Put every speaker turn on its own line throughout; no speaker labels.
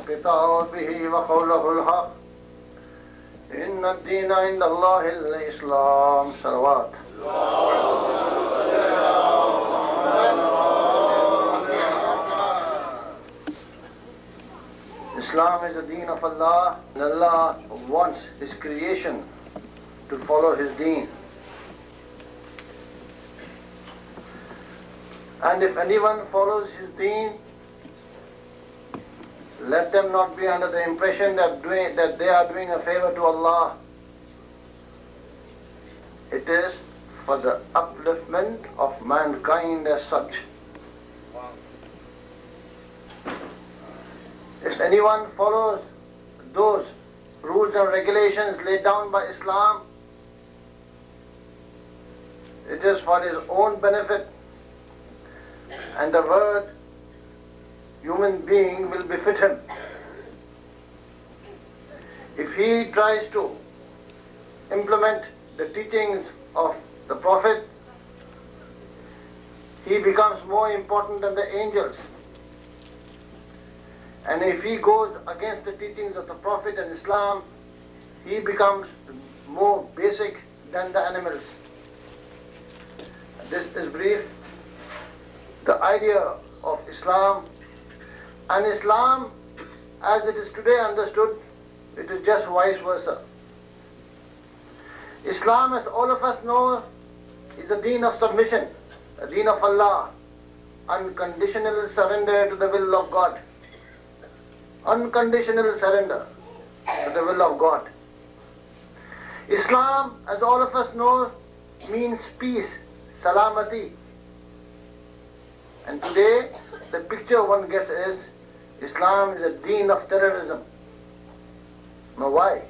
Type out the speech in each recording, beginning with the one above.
الانقطاع به وقوله الحق إن الدين عند الله الإسلام. صلوات. Islam is the deen of Allah, and Allah wants His creation to follow His deen. And if anyone follows His deen, let them not be under the impression that they are doing a favor to Allah. It is for the upliftment of mankind as such. If anyone follows those rules and regulations laid down by Islam, it is for his own benefit, and the word human being will befit him. If he tries to implement the teachings of the Prophet, he becomes more important than the angels. And if he goes against the teachings of the Prophet and Islam, he becomes more basic than the animals. This is brief, the idea of Islam. And Islam, as it is today understood, it is just vice versa. Islam, as all of us know, is a deen of submission, a deen of Allah, unconditional surrender to the will of God. Unconditional surrender to the will of God. Islam, as all of us know, means peace, salamati. And today, the picture one gets is, Islam is a deen of terrorism. Now why?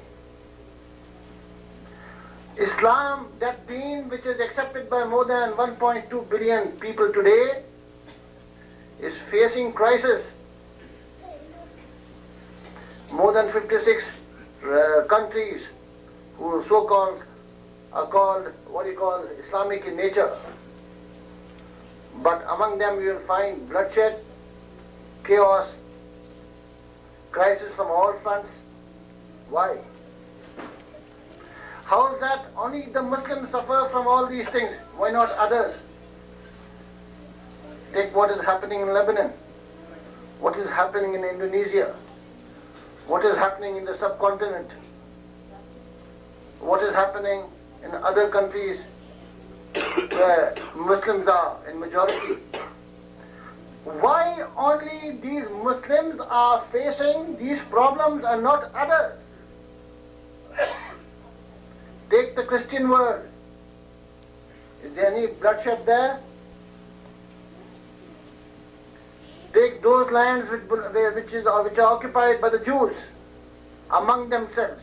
Islam, that deen which is accepted by more than 1.2 billion people today, is facing crisis. More than 56 countries who so-called are called, Islamic in nature. But among them you will find bloodshed, chaos, crisis from all fronts. Why? How is that only the Muslims suffer from all these things? Why not others? Take what is happening in Lebanon, what is happening in Indonesia, what is happening in the subcontinent, what is happening in other countries where Muslims are in majority. Why only these Muslims are facing these problems and not others? Take the Christian world. Is there any bloodshed there? Take those lands which are occupied by the Jews among themselves.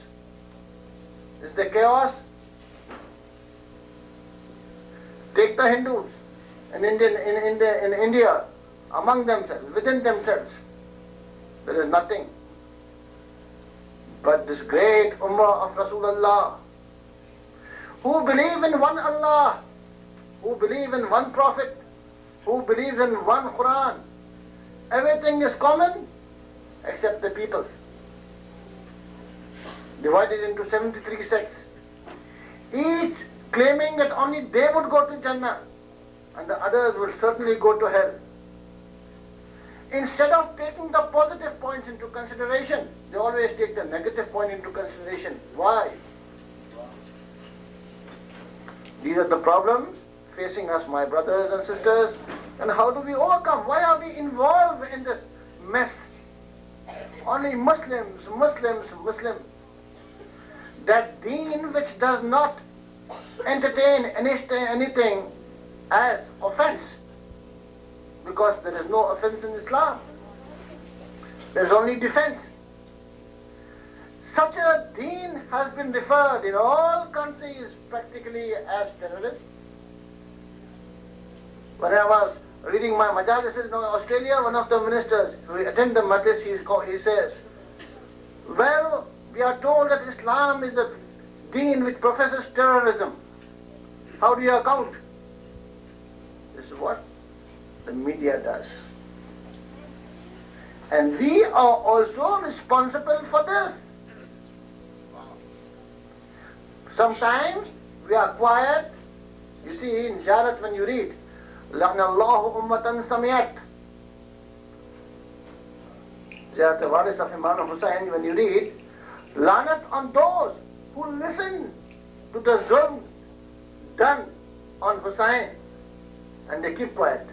Is there chaos? Take the Hindus in India among themselves, within themselves. There is nothing. But this great Ummah of Rasulullah, who believe in one Allah, who believe in one Prophet, who believes in one Quran, everything is common except the people. Divided into 73 sects, each claiming that only they would go to Jannah and the others would certainly go to hell. Instead of taking the positive points into consideration, they always take the negative point into consideration. Why? These are the problems facing us, my brothers and sisters. And how do we overcome? Why are we involved in this mess? Only Muslims. That deen which does not entertain anything as offense, because there is no offense in Islam. There is only defense. Such a deen has been referred in all countries practically as terrorist. When I was reading my majalises in Australia, one of the ministers who attend the majlis, he says, well, we are told that Islam is a deen which professes terrorism. How do you account? This is what the media does. And we are also responsible for this. Sometimes we are quiet. You see, in Jarat when you read, لَعْنَ اللَّهُ أُمَّةً سَمِيَتْ, Jarat al-Waris of Imam Hussain, when you read, Lanat on those who listen to the zulm done on Hussain and they keep quiet.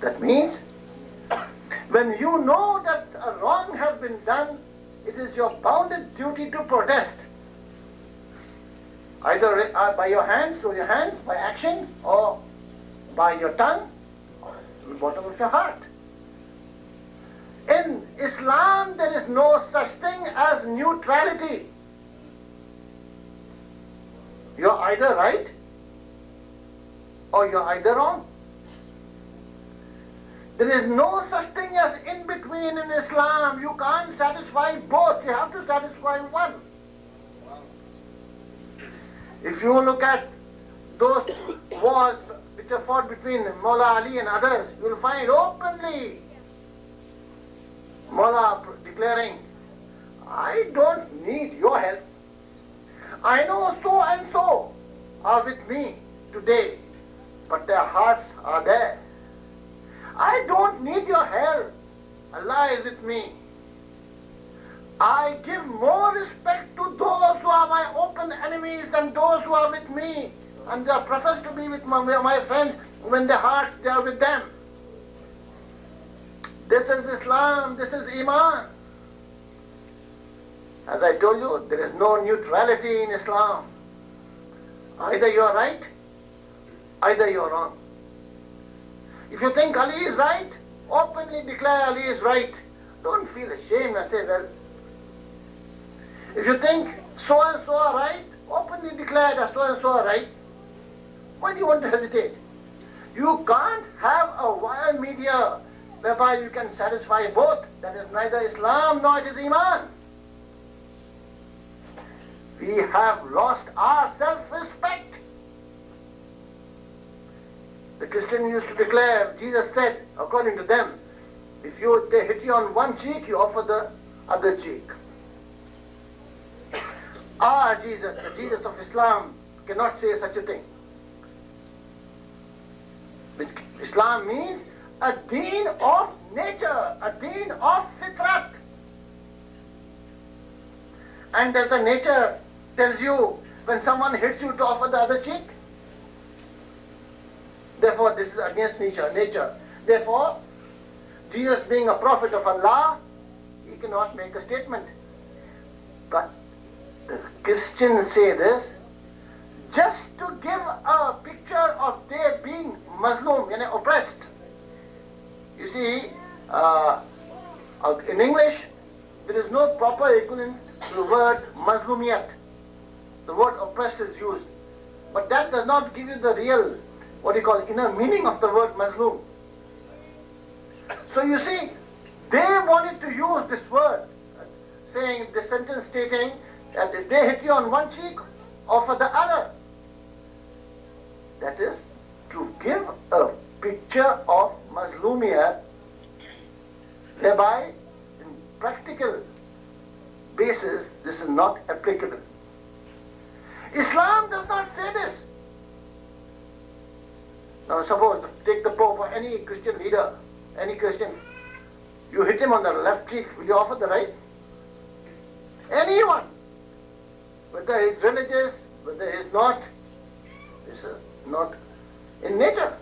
That means, when you know that a wrong has been done, it is your bounded duty to protest. Either by your hands, through your hands, by action, or by your tongue, or in the bottom of your heart. In Islam, there is no such thing as neutrality. You're either right, or you're either wrong. There is no such thing as in between in Islam. You can't satisfy both. You have to satisfy one. If you look at those wars which are fought between Maulana Ali and others, you will find openly Maulana declaring, I don't need your help. I know so and so are with me today, but their hearts are there. I don't need your help. Allah is with me. I give more respect to those who are my open enemies than those who are with me. And they profess to be with my friends when their hearts they are with them. This is Islam, this is Iman. As I told you, there is no neutrality in Islam. Either you are right, either you are wrong. If you think Ali is right, openly declare Ali is right. Don't feel ashamed and say, well, if you think so and so are right, openly declare that so and so are right. Why do you want to hesitate? You can't have a wire media whereby you can satisfy both. That is neither Islam nor it is Iman. We have lost our self-respect. The Christian used to declare, Jesus said, according to them, if they hit you on one cheek, you offer the other cheek. Our Jesus, the Jesus of Islam, cannot say such a thing. Islam means a deen of nature, a deen of fitrat. And as the nature tells you, when someone hits you to offer the other cheek, therefore this is against nature. Therefore, Jesus being a prophet of Allah, he cannot make a statement. But the Christians say this just to give a picture of their being Muslim, oppressed. You see, in English, there is no proper equivalent to the word Mazlumiyat. The word oppressed is used. But that does not give you the real, inner meaning of the word Muslim. So you see, they wanted to use this word, saying, the sentence stating that if they hit you on one cheek, offer the other. That is to give a picture of Mazlumiyat, whereby in practical basis this is not applicable. Islam does not say this. Now suppose, take the Pope or any Christian leader, any Christian, you hit him on the left cheek, will you offer the right? Anyone, whether he is religious, whether he is not, this is not in nature.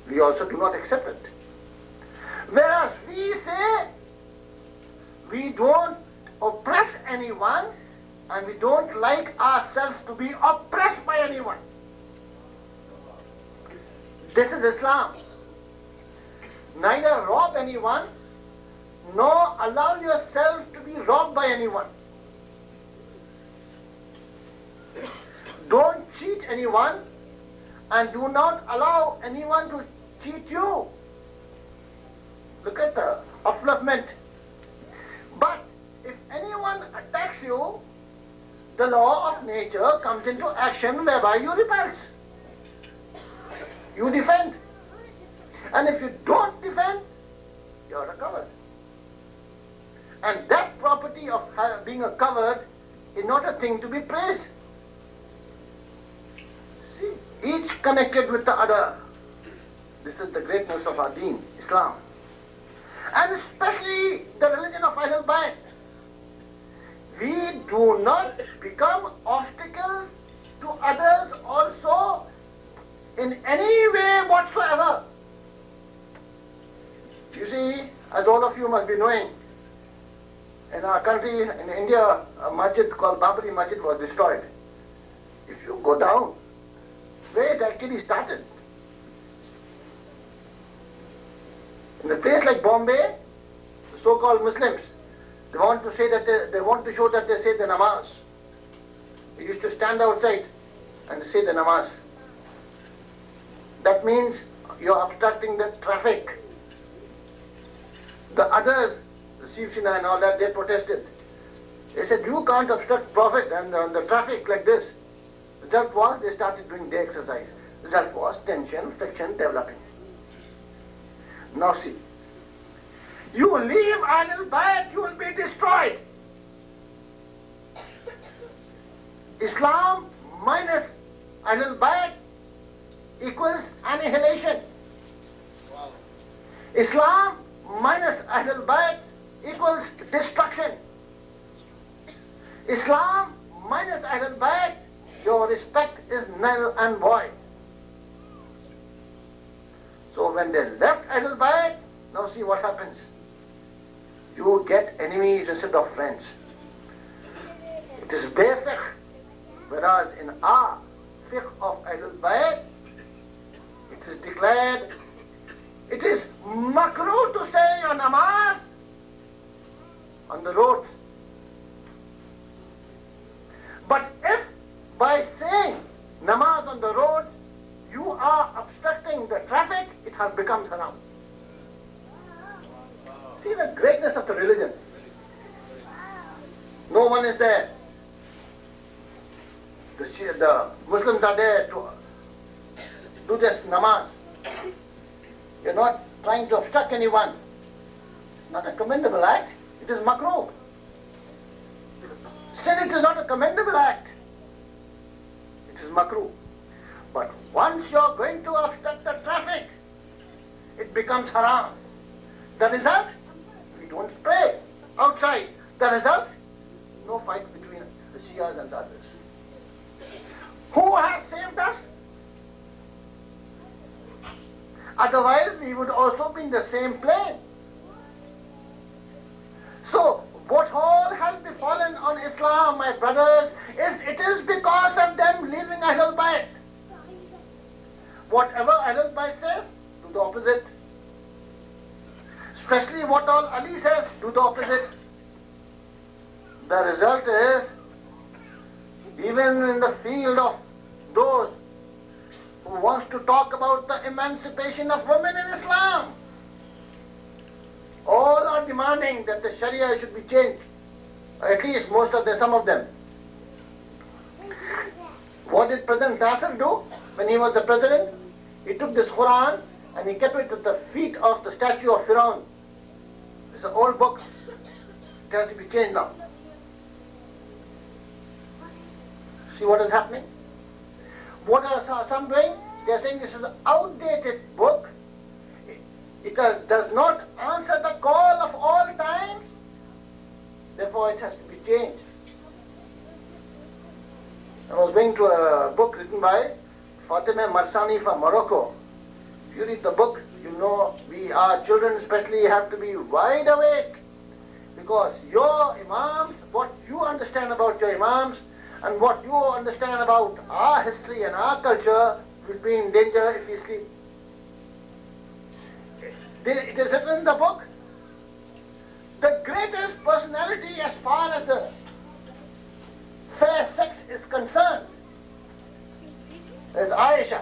We also do not accept it. Whereas we say, we don't oppress anyone and we don't like ourselves to be oppressed by anyone. This is Islam. Neither rob anyone, nor allow yourself to be robbed by anyone. Don't cheat anyone, and do not allow anyone to cheat you. Look at the upliftment. But if anyone attacks you, the law of nature comes into action whereby you repulse. You defend. And if you don't defend, you're recovered. And that property of being a covered is not a thing to be praised. See, each connected with the other. This is the greatness of our deen, Islam. And especially the religion of Ahlul Bayt. We do not become obstacles to others also in any way whatsoever. You see, as all of you must be knowing, in our country, in India, a masjid called Babri Masjid was destroyed. If you go down, where it actually started, in a place like Bombay, the so-called Muslims, they want to say that they want to show that they say the namaz. They used to stand outside and say the namaz. That means you're obstructing the traffic. The others, the Shiv Sena and all that, they protested. They said, you can't obstruct Prophet and the traffic like this. The result was they started doing the exercise. The result was tension, friction developing. Now see, you leave Ahlul Bayt, you will be destroyed. Islam minus Ahlul Bayt equals annihilation. Wow. Islam minus Ahlul Bayt equals destruction. Islam minus Ahlul Bayt, your respect is null and void. So when they left Ahlul Bayt, now see what happens. You get enemies instead of friends. It is their fiqh, whereas in our fiqh of Ahlul Bayt, it is declared, it is makruh to say your namaz on the roads. But if by saying namaz on the road, you are obstructing the traffic, it has become haram. See the greatness of the religion. No one is there. The Muslims are there to do this namaz. You're not trying to obstruct anyone. It's not a commendable act. It is makruh. Still, it is not a commendable act. It is makruh. But once you're going to obstruct the traffic, it becomes haram. The result? We don't pray outside. The result? No fight between the Shias and the others. Who has saved us? Otherwise, we would also be in the same plane. So, what all has befallen on Islam, my brothers, it is because of them leaving Ahlul Bayt. Whatever Ahlul Bayt says, do the opposite. Especially what all Ali says, do the opposite. The result is, even in the field of those who wants to talk about the emancipation of women in Islam, all are demanding that the Sharia should be changed. At least most of them, some of them. What did President Nasser do when he was the president? He took this Quran and he kept it at the feet of the statue of Firaun. It's an old book. It has to be changed now. See what is happening? What are some doing? They are saying this is an outdated book. It does not answer the call of all times. Therefore it has to be changed. I was going to a book written by Fatima Marsani from Morocco. If you read the book, you know our children especially have to be wide awake. Because your imams, what you understand about your imams, and what you understand about our history and our culture will be in danger if you sleep. It is written in the book, the greatest personality as far as the fair sex is concerned is Aisha.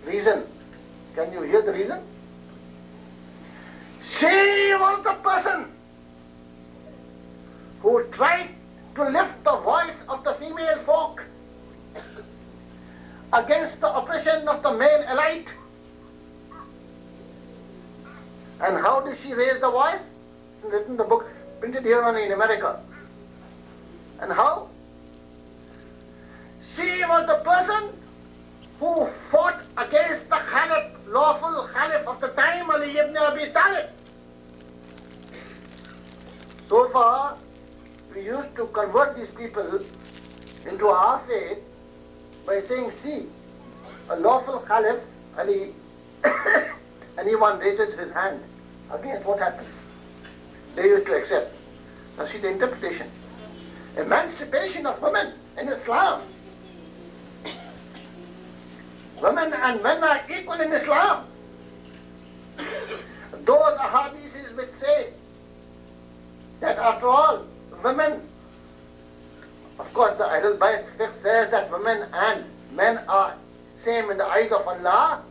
Reason. Can you hear the reason? She was the person who tried to lift the voice of the female folk. against the oppression of the male elite. And how did she raise the voice? It's written in the book, printed here only in America. And how? She was the person who fought against the Khalif, lawful Khalif of the time, Ali ibn Abi Talib. So far, we used to convert these people into our faith by saying, see, a lawful Khalif, Ali, anyone raises his hand against what happens? They used to accept. Now see the interpretation. Emancipation of women in Islam. Women and men are equal in Islam. Those ahadiths which say that after all, women, of course the Ahlul Bayt says that women and men are same in the eyes of Allah,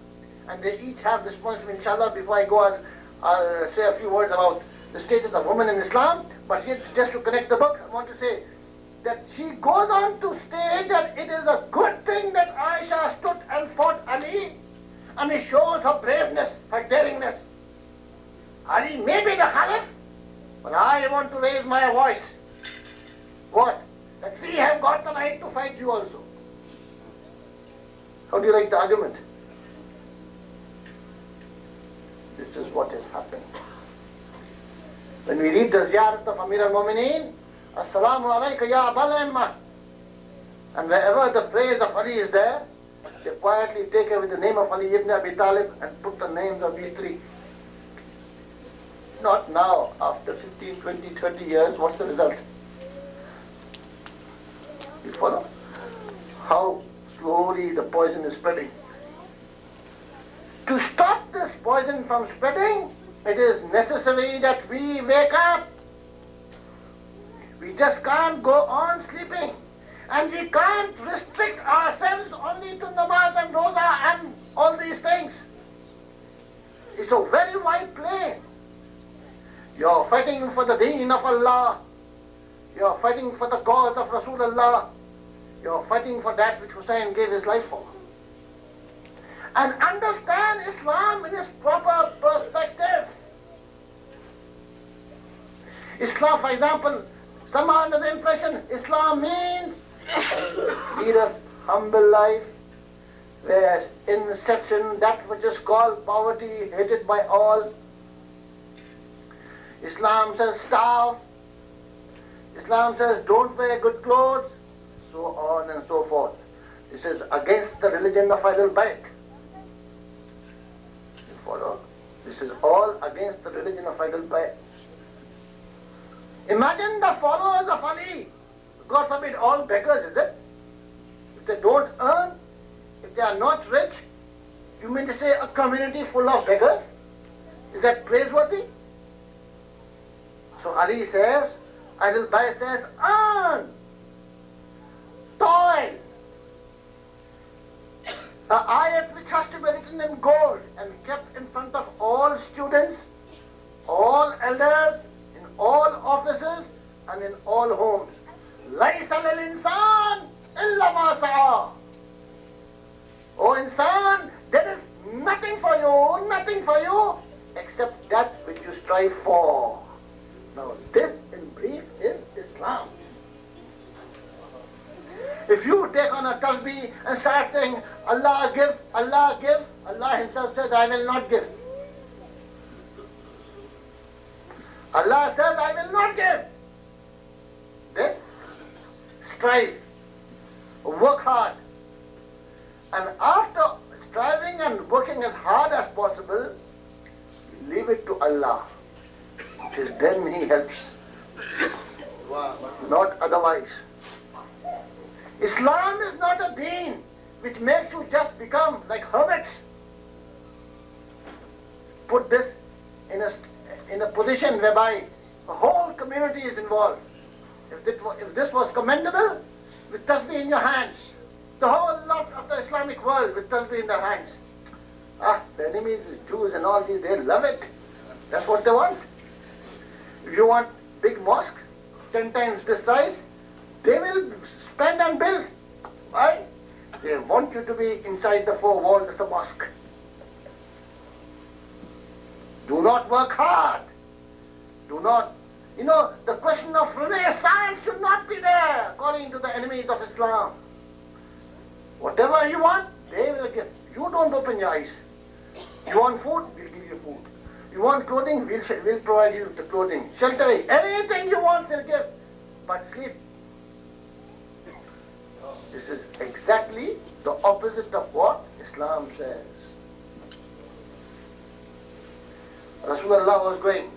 and they each have responsibility. Inshallah, before I go, I'll say a few words about the status of women in Islam. But here, just to connect the book, I want to say that she goes on to state that it is a good thing that Aisha stood and fought Ali, and it shows her braveness, her daringness. Ali may be the Khalif, but I want to raise my voice. What? That we have got the right to fight you also. How do you like the argument? This is what is happening. When we read the ziyarat of Amir al-Mu'mineen, Assalamu alayka ya Abal Imma, and wherever the praise of Ali is there, they quietly take away the name of Ali ibn Abi Talib and put the names of these three. Not now, after 15, 20, 30 years, what's the result? You follow? How slowly the poison is spreading. To stop this poison from spreading, it is necessary that we wake up. We just can't go on sleeping. And we can't restrict ourselves only to namaz and roza and all these things. It's a very wide plane. You're fighting for the deen of Allah. You're fighting for the cause of Rasulullah. You're fighting for that which Hussein gave his life for. And understand Islam in its proper perspective. Islam, for example, some are under the impression Islam means lead a humble life, whereas in inception that which is called poverty, hated by all. Islam says starve. Islam says don't wear good clothes, so on and so forth. This is against the religion of Ahlul Bayt. You follow? This is all against the religion of Ahlul Bayt. Imagine the followers of Ali, God forbid, all beggars, is it? If they don't earn, if they are not rich, you mean to say a community full of beggars? Is that praiseworthy? So Ali says, Ahlul Bayt says, earn, toil. The ayat which has to be written in gold and kept in front of all students, all elders, in all offices and in all homes. لَيْسَ لِلْإِنسَانِ إِلَّا مَا سَعَى. O insan, there is nothing for you except that which you strive for. Now this in brief is Islam. If you take on a tasbih and start saying, Allah give, Allah himself says, I will not give. Allah says, I will not give. Then strive, work hard. And after striving and working as hard as possible, leave it to Allah. It is then He helps, not otherwise. Islam is not a deen which makes you just become like hermits. Put this in a position whereby the whole community is involved. If this was commendable, with tasbih in your hands, the whole lot of the Islamic world with tasbih in their hands. The enemies, the Jews and all these, they love it. That's what they want. If you want big mosques, 10 times this size, they will spend and build. Right? They want you to be inside the four walls of the mosque. Do not work hard. Do not, the question of Renaissance should not be there, according to the enemies of Islam. Whatever you want, they will give. You don't open your eyes. You want food, we'll give you food. You want clothing, we'll provide you the clothing. Shelter, anything you want, we'll give. But sleep. This is exactly the opposite of what Islam says. Rasulullah was going.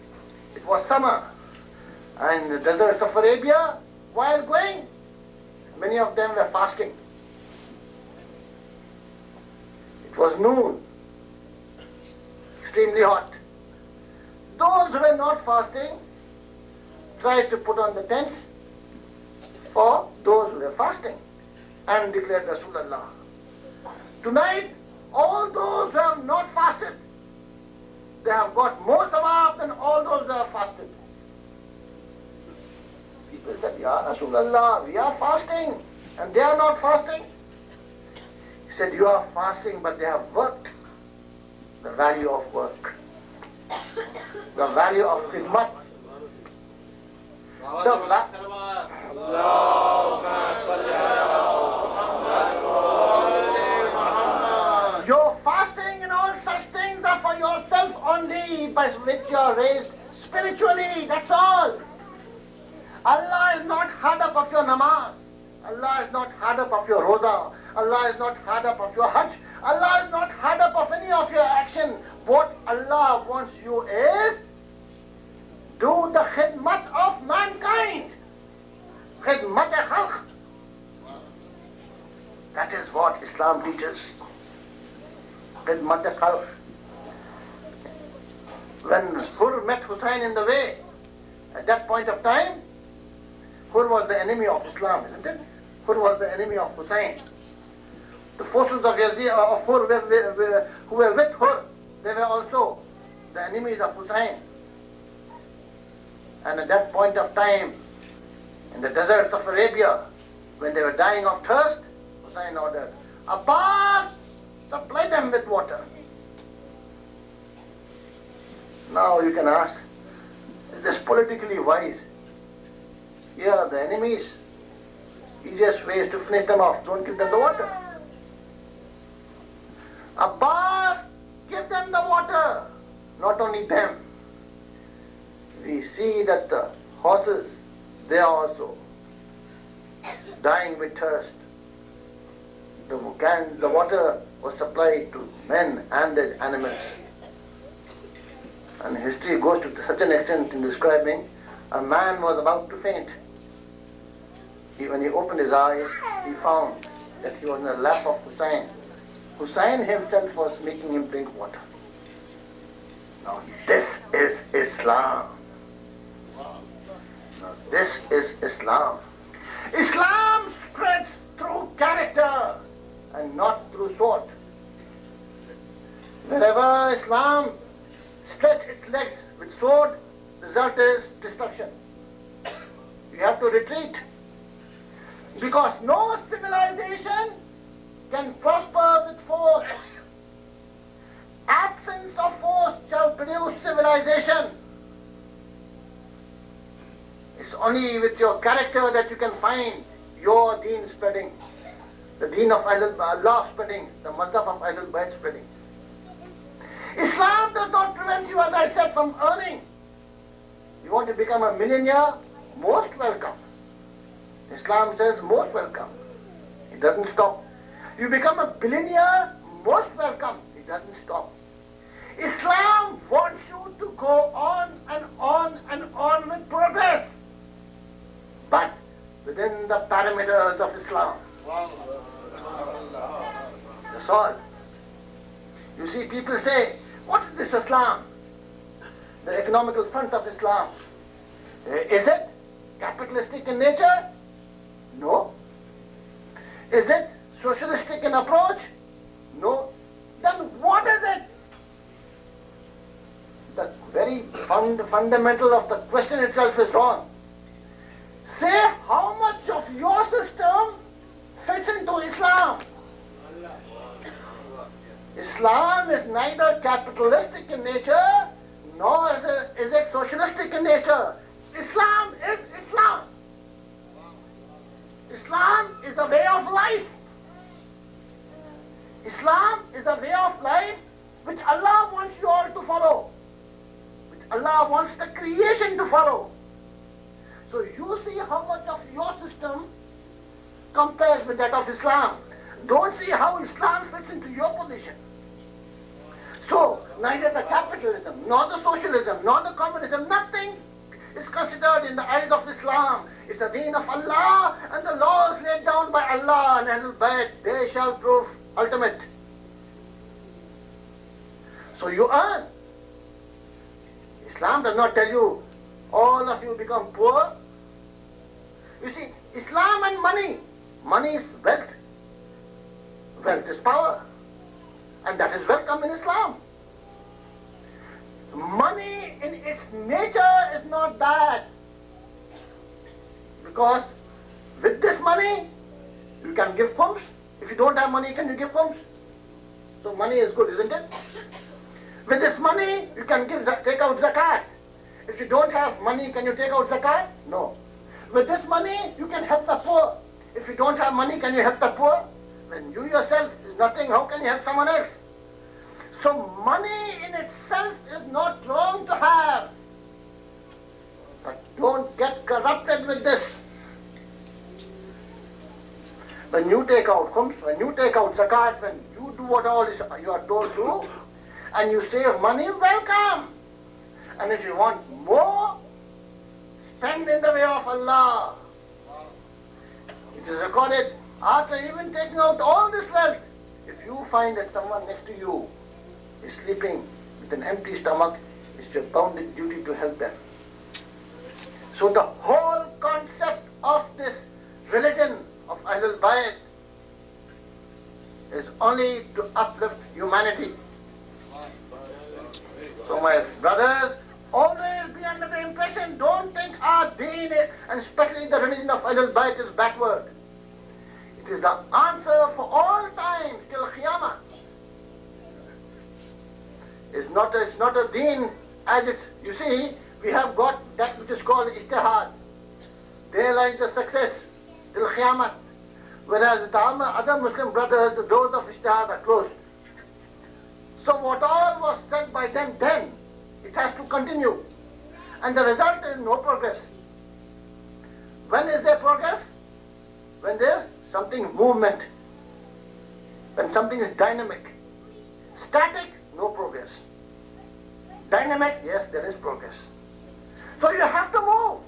It was summer. And in the deserts of Arabia, while going, many of them were fasting. It was noon. Extremely hot. Those who were not fasting tried to put on the tents for those who were fasting and declared Rasulullah. Tonight, all those who have not fasted, they have got more sawab than all those who have fasted. People said, Ya Rasulullah, we are fasting and they are not fasting. He said, you are fasting but they have worked. The value of work. The value of khidmat. Your fasting and all such things are for yourself only, by which you are raised spiritually, that's all. Allah is not hard up of your namaz. Allah is not hard up of your roza. Allah is not hard up of your hajj. Allah is not hard up of any of your action. What Allah wants you is, do the khidmat of mankind. Khidmat-e-khalq. That is what Islam teaches. Khidmat-e-khalq. When Hur met Hussain in the way, at that point of time, Hur was the enemy of Islam, isn't it? Hur was the enemy of Hussain. The forces of Yazid, of Hur, who were with Hur, they were also the enemies of Hussain. And at that point of time, in the deserts of Arabia, when they were dying of thirst, Hussain ordered, Abbas, supply them with water. Now you can ask, is this politically wise? Here are the enemies. Easiest way is to finish them off. Don't give them the water. Abbas, give them the water. Not only them. We see that the horses, they are also dying with thirst. The water was supplied to men and the animals. And history goes to such an extent in describing, a man was about to faint. When he opened his eyes, he found that he was in the lap of Hussain. Hussain himself was making him drink water. Now this is Islam. Now this is Islam. Islam spreads through character and not through sword. Wherever Islam stretches its legs with sword, the result is destruction. You have to retreat. Because no civilization can prosper with force. Absence of force shall produce civilization. It's only with your character that you can find your deen spreading. The deen of Allah spreading, the mazhab of Ahlul Bayt spreading. Islam does not prevent you, as I said, from earning. You want to become a millionaire? Most welcome. Islam says most welcome. It doesn't stop. You become a billionaire? Most welcome. It doesn't stop. Islam wants you to go on and on and on with progress. But within the parameters of Islam. That's all. You see, people say, what is this Islam? The economical front of Islam. Is it capitalistic in nature? No. Is it socialistic in approach? No. Then what is it? The very fundamental of the question itself is wrong. Say how much of your system fits into Islam. Islam is neither capitalistic in nature, nor is it socialistic in nature. Islam is Islam. Islam is a way of life. Islam is a way of life which Allah wants you all to follow, which Allah wants the creation to follow. So you see how much of your system compares with that of Islam. Don't see how Islam fits into your position. So neither the capitalism, nor the socialism, nor the communism, nothing is considered in the eyes of Islam. It's the deen of Allah, and the laws laid down by Allah and Ahlul Bayt, they shall prove ultimate. So you earn. Islam does not tell you, all of you become poor. You see, Islam and money. Money is wealth. Wealth is power. And that is welcome in Islam. Money in its nature is not bad. Because with this money, you can give khums. If you don't have money, can you give khums? So money is good, isn't it? With this money, you can take out zakat. If you don't have money, can you take out zakat? No. With this money, you can help the poor. If you don't have money, can you help the poor? When you yourself is nothing, how can you help someone else? So money in itself is not wrong to have. But don't get corrupted with this. When you take out khums, when you take out zakat, when you do what all you are told to, and you save money, welcome. And if you want more, spend in the way of Allah. It is recorded, after even taking out all this wealth, if you find that someone next to you is sleeping with an empty stomach, it's your bounden duty to help them. So the whole concept of this religion of Ahlul Bayt is only to uplift humanity. So my brothers, always be under the impression, don't think our deen, and especially the religion of Ahlul Bayt, is backward. It is the answer for all time till Qiyamah. It's not a deen as it, you see, we have got that which is called ijtihad. There lies the success till Qiyamah. Whereas with other Muslim brothers, the doors of ijtihad are closed. So what all was said by them then, it has to continue. And the result is no progress. When is there progress? When there's something movement. When something is dynamic. Static, no progress. Dynamic, yes, there is progress. So you have to move.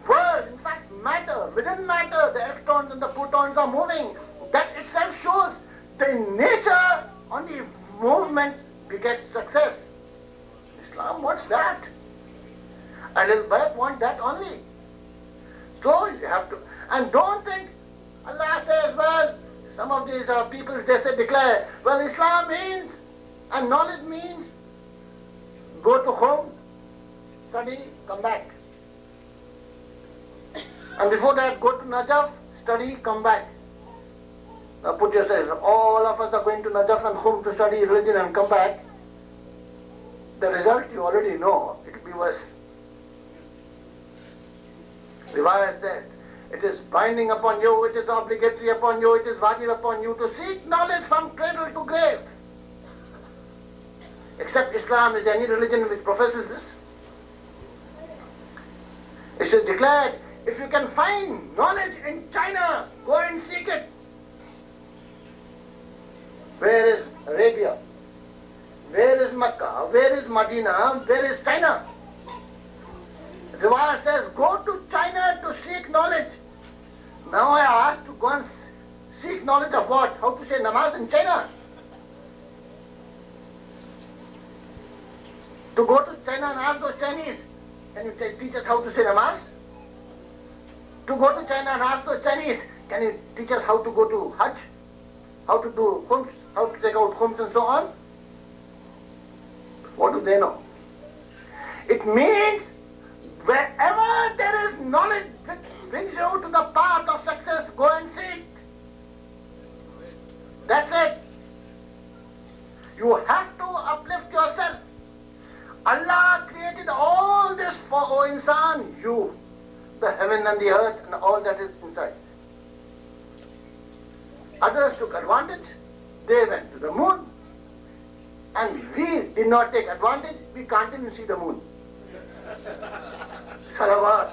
World, in fact, matter, within matter, the electrons and the protons are moving. That itself shows the nature on the movement begets success. Islam wants that. Ahlul Bayt want that only. So you have to, and don't think, Allah says, well, some of these people, they say, declare, well, Islam means, and knowledge means, go to home, study, come back. And before that, go to Najaf, study, come back. Now put yourself, all of us are going to Najaf and Khum to study religion and come back. The result you already know, it will be worse. Riwayat said, it is binding upon you, it is obligatory upon you, it is wajib upon you to seek knowledge from cradle to grave. Except Islam, is there any religion which professes this? It is declared, if you can find knowledge in China, go and seek it. Where is Arabia? Where is Mecca? Where is Medina? Where is China? Riwayat says, go to China to seek knowledge. Now I ask to go and seek knowledge of what? How to say namaz in China? To go to China and ask those Chinese, can you teach us how to say namaz? To go to China and ask those Chinese, can you teach us how to go to Hajj? How to do khums, how to take out khums and so on? What do they know? It means wherever there is knowledge which brings you to the path of success, go and seek. That's it. You have to uplift yourself. Allah created all this for, O insan, you, the heaven and the earth and all that is inside. Others took advantage. They went to the moon. And we did not take advantage. We can't even see the moon. Salawat.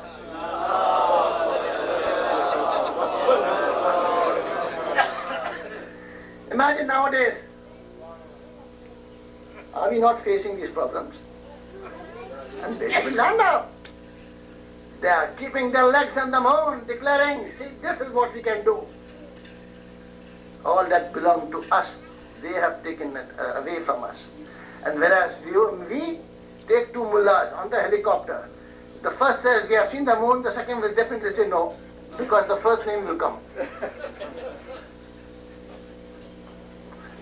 Imagine nowadays, are we not facing these problems? And they will land up. They are keeping their legs on the moon, declaring, see, this is what we can do. All that belonged to us, they have taken it away from us. And whereas we take two mullahs on the helicopter, the first says, we have seen the moon, the second will definitely say no, because the first name will come.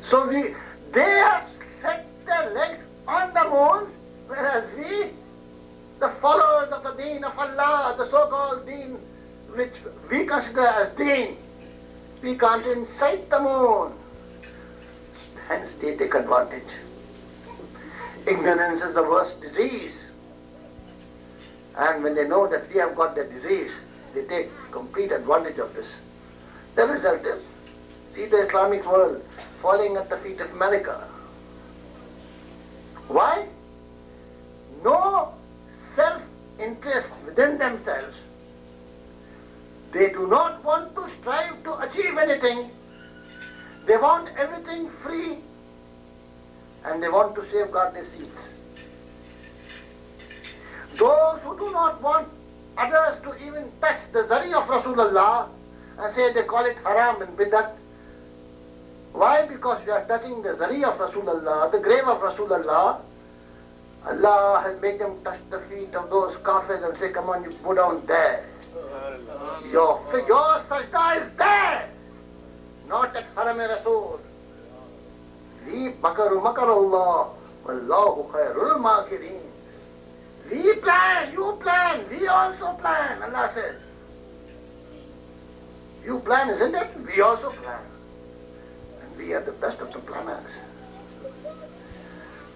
So they have set their legs on the moon, whereas we, the followers of the deen of Allah, the so-called deen, which we consider as deen, we can't even sight the moon. Hence they take advantage. Ignorance is the worst disease. And when they know that we have got the disease, they take complete advantage of this. The result is, see the Islamic world falling at the feet of America. Why? No self-interest within themselves. They do not want to strive to achieve anything. They want everything free and they want to safeguard their seats. Those who do not want others to even touch the zari of Rasulullah and say they call it haram and bidat. Why? Because we are touching the zari of Rasulullah, the grave of Rasulullah. Allah has made them touch the feet of those kafirs and say, come on, you go down there. Your sajda is there, not at Haram-e-Rasool. We makaru makarullah, wallahu khairul makirin. We plan, you plan, we also plan, Allah says. You plan, isn't it? We also plan. And we are the best of the planners.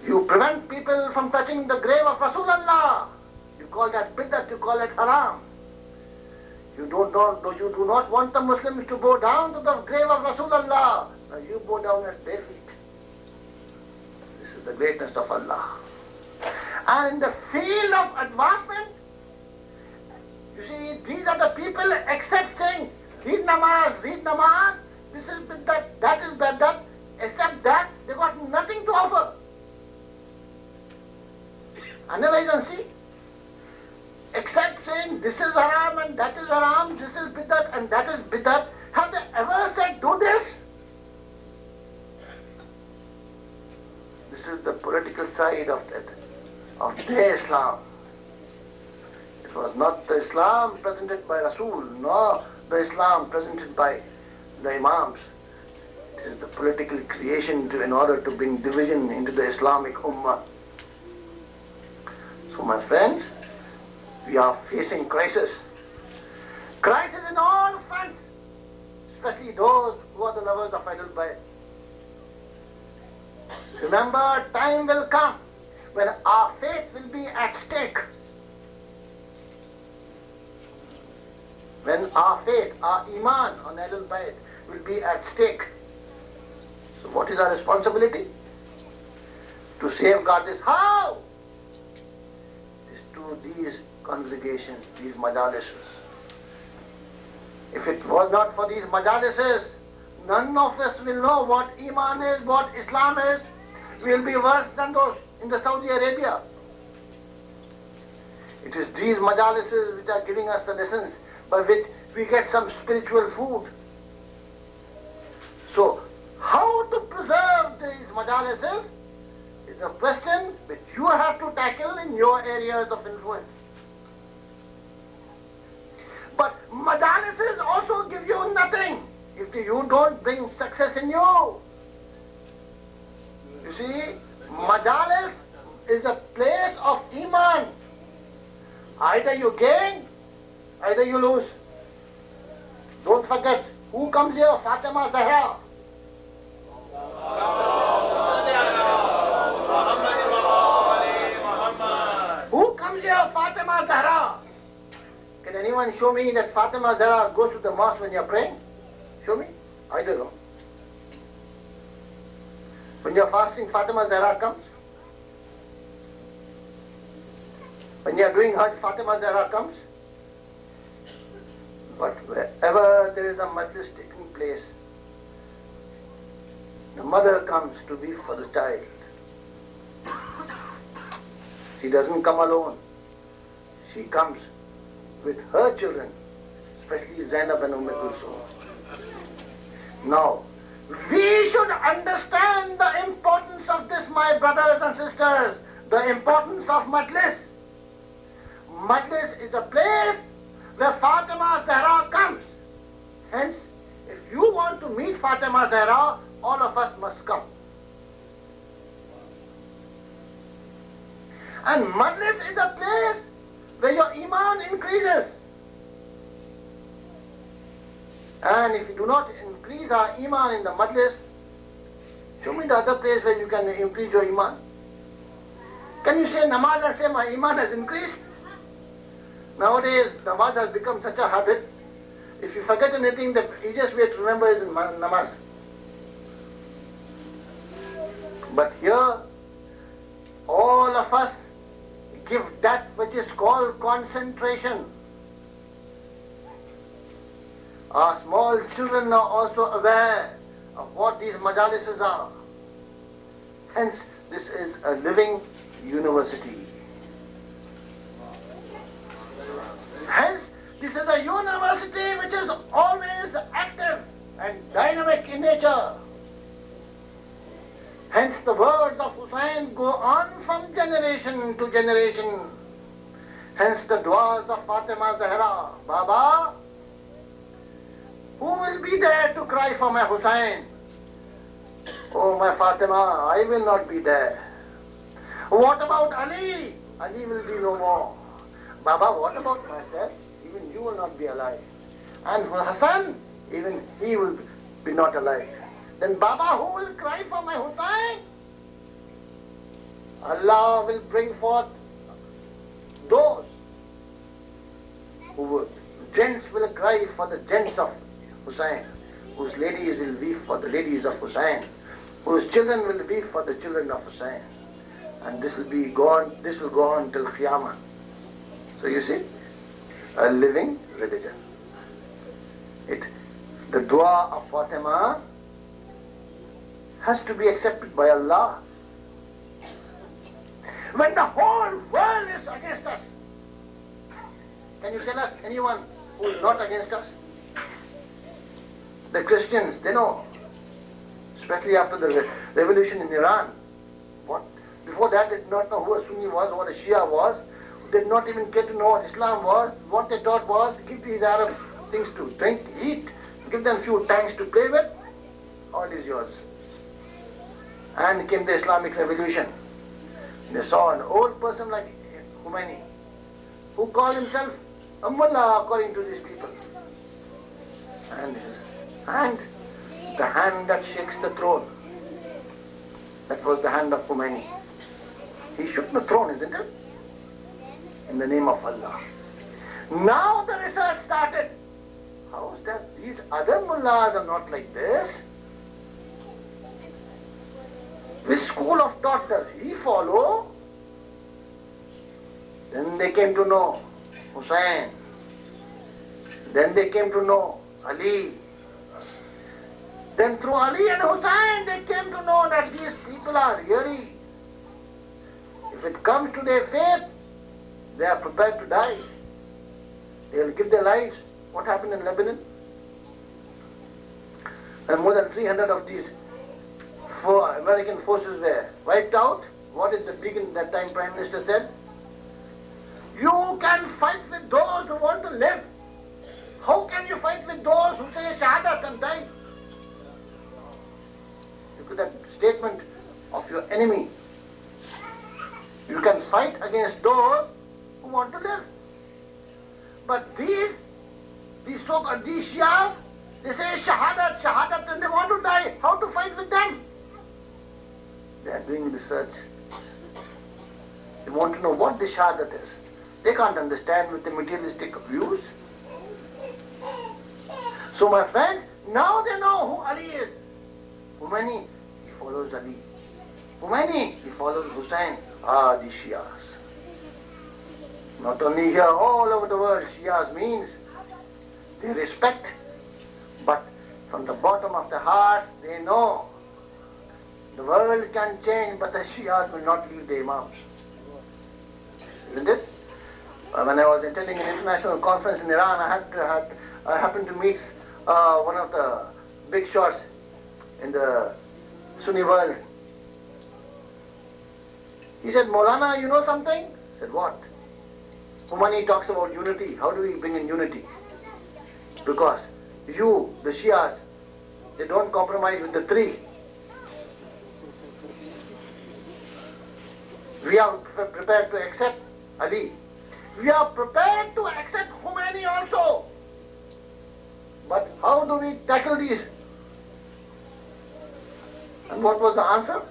You prevent people from touching the grave of Rasulullah. You call that bidat, you call it haram. You do not want the Muslims to go down to the grave of Rasulullah. Now you go down at their feet. This is the greatness of Allah. And in the field of advancement, you see, these are the people except saying, read namaz, this is bidat, that is bidat. Except that, they got nothing to offer. Analyze and see. Except saying this is haram and that is haram, this is bidat and that is bidat. Have they ever said do this? This is the political side of their Islam. It was not the Islam presented by Rasul, nor the Islam presented by the Imams. It is the political creation in order to bring division into the Islamic Ummah. So my friends, we are facing crisis. Crisis in all fronts, especially those who are the lovers of Ahlul Bayt. Remember, time will come when our faith will be at stake. When our faith, our iman on Ahlul Bayt will be at stake. So what is our responsibility? To safeguard this. How? Is to these congregations, these majalises. If it was not for these majalises, none of us will know what iman is, what Islam is. We will be worse than those in the Saudi Arabia. It is these majalises which are giving us the lessons by which we get some spiritual food. So, how to preserve these majalises is a question which you have to tackle in your areas of influence. But majalises also give you nothing if you don't bring success in you. You see, majalis is a place of iman. Either you gain, either you lose. Don't forget, who comes here? Fatima Zahra. dear Fatima Zahra. Can anyone show me that Fatima Zahra goes to the mosque when you're praying? Show me. I don't know. When you're fasting, Fatima Zahra comes. When you're doing Hajj, Fatima Zahra comes. But wherever there is a majlis taking place, the mother comes to weep for the child. She doesn't come alone. She comes with her children, especially Zainab and Kulsum. Now, we should understand the importance of this, my brothers and sisters, the importance of majlis. Majlis is a place where Fatima Zahra comes. Hence, if you want to meet Fatima Zahra, all of us must come. And majlis is a place where your iman increases. And if you do not increase our iman in the majlis, show me the other place where you can increase your iman. Can you say namaz and say my iman has increased? Nowadays, namaz has become such a habit. If you forget anything, the easiest way to remember is in namaz. But here, all of us give that which is called concentration. Our small children are also aware of what these majalises are. Hence, this is a living university. Hence, this is a university which is always active and dynamic in nature. Hence, the words of Hussain go on from generation to generation. Hence, the du'as of Fatima Zahra. Baba, who will be there to cry for my Hussain? Oh, my Fatima, I will not be there. What about Ali? Ali will be no more. Baba, what about myself? Even you will not be alive. And Hassan, even he will be not alive. Then Baba, who will cry for my Hussain? Allah will bring forth those who will, gents will cry for the gents of Hussain, whose ladies will weep for the ladies of Hussain, whose children will weep for the children of Hussain. And this will go on till Qiyamah. So you see, a living religion. The dua of Fatima has to be accepted by Allah. When the whole world is against us, can you tell us anyone who is not against us? The Christians, they know, especially after the revolution in Iran. What? Before that, they did not know who a Sunni was, what a Shia was. They did not even get to know what Islam was. What they thought was, give these Arab things to drink, eat, give them few tanks to play with, all is yours. And came the Islamic revolution. They saw an old person like Khomeini, who called himself a mullah according to these people. And his hand, the hand that shakes the throne, that was the hand of Khomeini. He shook the throne, isn't it? In the name of Allah. Now the research started. How is that these other mullahs are not like this? Which school of thought does he follow? Then they came to know Hussain. Then they came to know Ali. Then through Ali and Hussain they came to know that these people are really, if it comes to their faith, they are prepared to die. They will give their lives. What happened in Lebanon? And more than 300 of these American forces were wiped out. What did the Begin, that time Prime Minister said? You can fight with those who want to live. How can you fight with those who say Shahadat and die? Look at that statement of your enemy. You can fight against those who want to live. But these so-called Shias, they say Shahadat, Shahadat, and they want to die. How to fight with them? They are doing research. They want to know what the Shahadat is. They can't understand with the materialistic views. So my friends, now they know who Ali is. Khomeini, he follows Ali. Khomeini, he follows Hussein. Ah, the Shias. Not only here, all over the world, Shias means they respect, but from the bottom of the heart, they know the world can change, but the Shias will not leave the Imams. Isn't it? When I was attending an international conference in Iran, I happened to meet one of the big shots in the Sunni world. He said, Maulana, you know something? I said, what? Khomeini talks about unity. How do we bring in unity? Because you, the Shias, they don't compromise with the three. We are prepared to accept Ali. We are prepared to accept Khomeini also. But how do we tackle these? And what was the answer?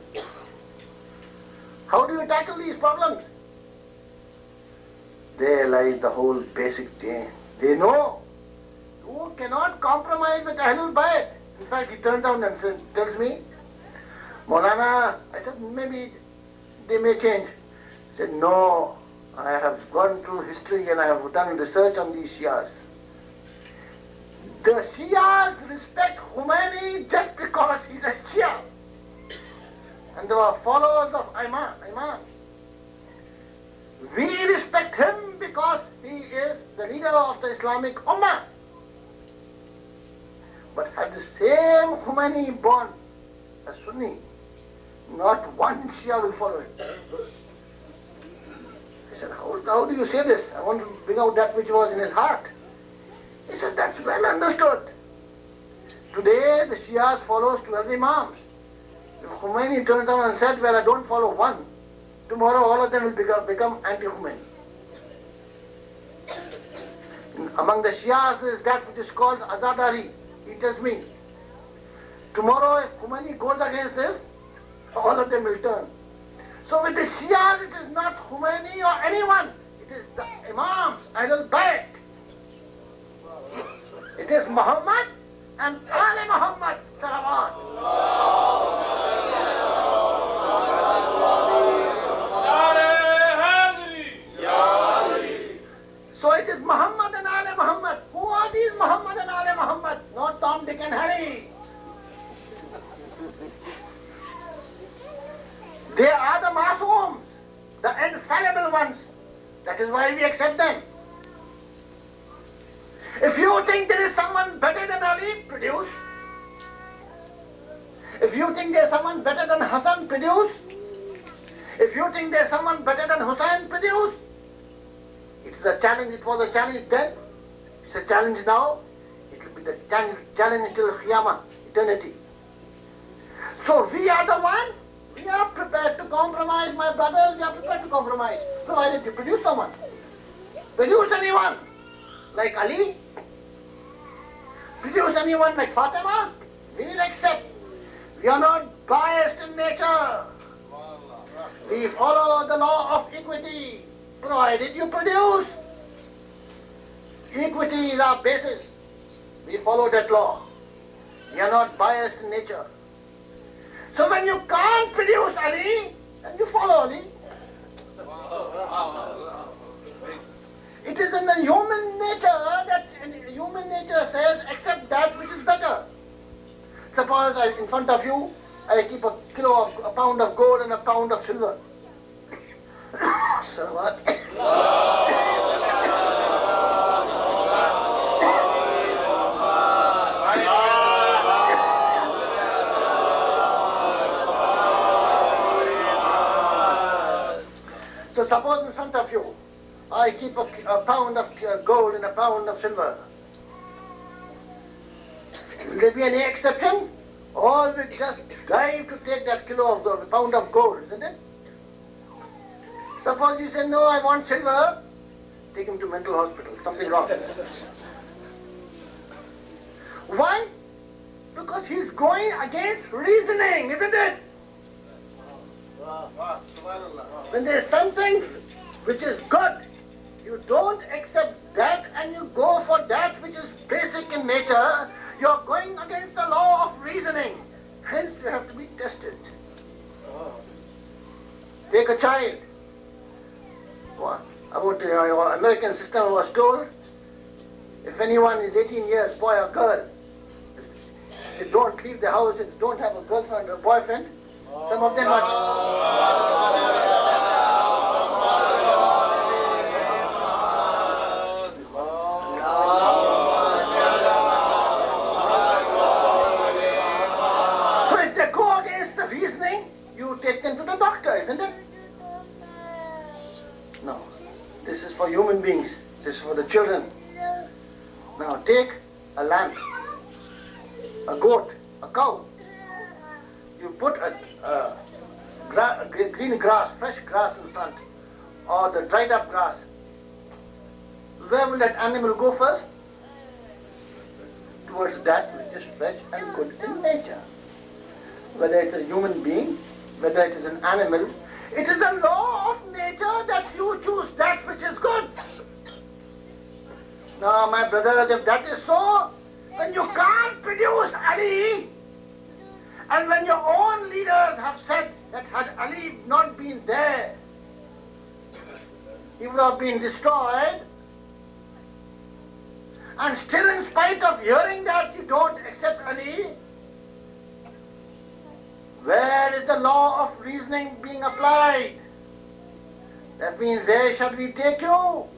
How do you tackle these problems? There lies the whole basic chain. They know you cannot compromise with Ahlul Bayt. In fact, he turns down and tells me, Maulana, I said, maybe they may change. He said, no, I have gone through history and I have done research on these Shias. The Shias respect Khomeini just because he's a Shia. And they are followers of Imam. We respect him because he is the leader of the Islamic Ummah. But had the same Khomeini born a Sunni, not one Shia will follow him. I said, how do you say this? I want to bring out that which was in his heart. He said, that's well understood. Today the Shias follows 12 Imams. If Khomeini turns around and said, well, I don't follow one, tomorrow all of them will become anti-Khomeini. Among the Shias is that which is called Azadari. He tells me, tomorrow if Khomeini goes against this, all of them will turn. So with the Shias it is not Khomeini or anyone, it is the Imams, Ahlul Bayt. It is Muhammad and Ali Muhammad, Salawat. So it is Muhammad and Ali Muhammad. Who are these Muhammad and Ali Muhammad? Not Tom, Dick and Harry. They are the MASOMs, the infallible ones. That is why we accept them. If you think there is someone better than Ali, produce. If you think there is someone better than Hassan, produce. If you think there is someone better than Hussein, produce. It is a challenge. It was a challenge then. It's a challenge now. It will be the challenge till Qiyamah, eternity. So we are the one. We are prepared to compromise, my brothers. We are prepared to compromise, provided you produce someone. Produce anyone like Ali. Produce anyone like Fatima. We will accept. We are not biased in nature. We follow the law of equity, provided you produce. Equity is our basis. We follow that law. We are not biased in nature. So when you can't produce Ali, then you follow Ali. It is in the human nature that human nature says accept that which is better. Suppose in front of you I keep a pound of gold and a pound of silver. So what? So suppose in front of you I keep a pound of gold and a pound of silver. Will there be any exception? All will just dive to take that pound of gold, isn't it? Suppose you say, no, I want silver, take him to mental hospital, something wrong. Why? Because he's going against reasoning, isn't it? When there's something which is good, you take a child. What? About the American system was told, if anyone is 18 years, boy or girl, if they don't leave the house, if they don't have a girlfriend or boyfriend, some of them are... Take them to the doctor, isn't it? No. This is for human beings. This is for the children. Now take a lamb, a goat, a cow. You put a green grass, fresh grass in front, or the dried up grass. Where will that animal go first? Towards that which is fresh and good in nature. Whether it's a human being, whether it is an animal, it is the law of nature that you choose that which is good. Now, my brothers, if that is so, then you can't produce Ali. And when your own leaders have said that had Ali not been there, he would have been destroyed, and still in spite of hearing that you don't accept Ali, where is the law of reasoning being applied? That means where shall we take you?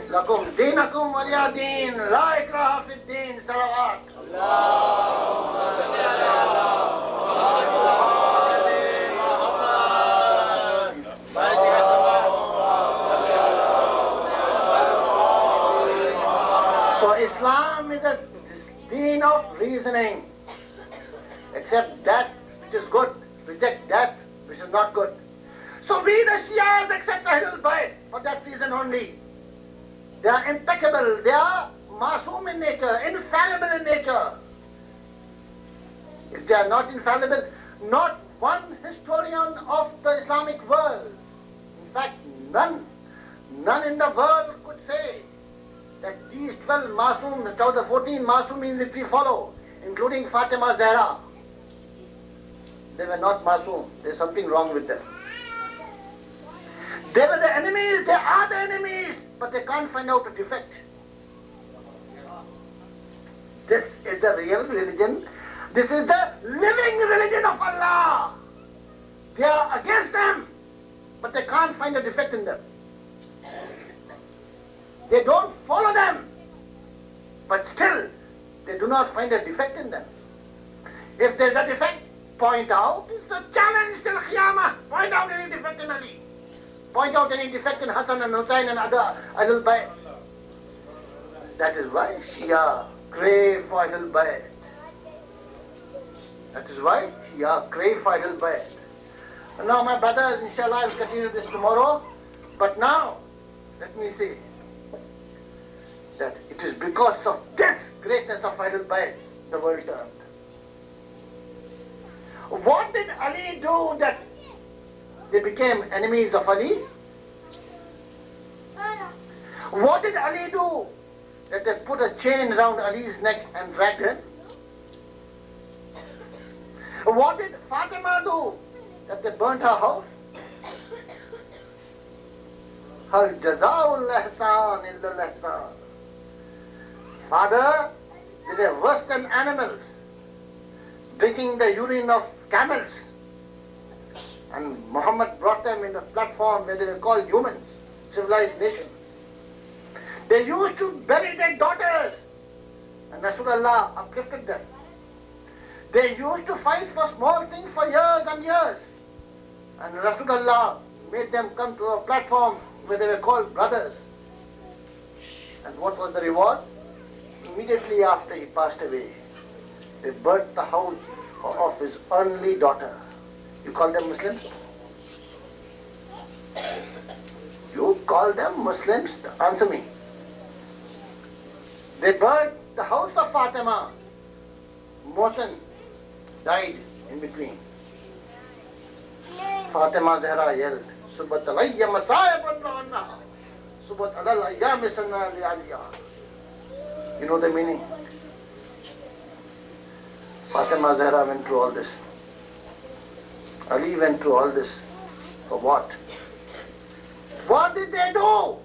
Lakum dinakum waliya din, la ikraha fid din, salawat. So Islam is a deen of reasoning. Accept that which is good, reject that which is not good. So we the Shias accept Ahlul Bayt for that reason only. They are impeccable, they are MASOM in nature, infallible in nature. If they are not infallible, not one historian of the Islamic world, in fact none in the world could say that these 12 MASOM, the 14 MASOM which we follow, including Fatima Zahra, they were not MASOM. There's something wrong with them. They were the enemies, they are the enemies, but they can't find out a defect. This is the real religion. This is the living religion of Allah. They are against them, but they can't find a defect in them. They don't follow them, but still they do not find a defect in them. If there's a defect, point out. It's a challenge till Qiyamah. Point out any defect in Ali. Point out any defect in Hassan and Hussain and other Ahlul Bayt. That is why Shia crave for Ahlul Bayt. That is why Shia crave for Ahlul Bayt. And now my brothers, inshallah, I will continue this tomorrow. But now, let me say that it is because of this greatness of Ahlul Bayt the world turned. What did Ali do that they became enemies of Ali? What did Ali do that they put a chain around Ali's neck and dragged him? What did Fatima do that they burnt her house? Hal jazaa'ul ihsan illa al-ihsan. Father, they were worse than animals, drinking the urine of camels. And Muhammad brought them in a platform where they were called humans, civilized nation. They used to bury their daughters, and Rasulullah uplifted them. They used to fight for small things for years and years, and Rasulullah made them come to a platform where they were called brothers. And what was the reward? Immediately after he passed away, they burnt the house of his only daughter. You call them Muslims? You call them Muslims? Answer me. They burnt the house of Fatima. Mohsen died in between. Fatima Zahra yelled, Subat alayya masaya banna Subat alal ayyam sanna li aliyah. You know the meaning? Fatima Zahra went through all this. Ali went through all this for what? What did they do?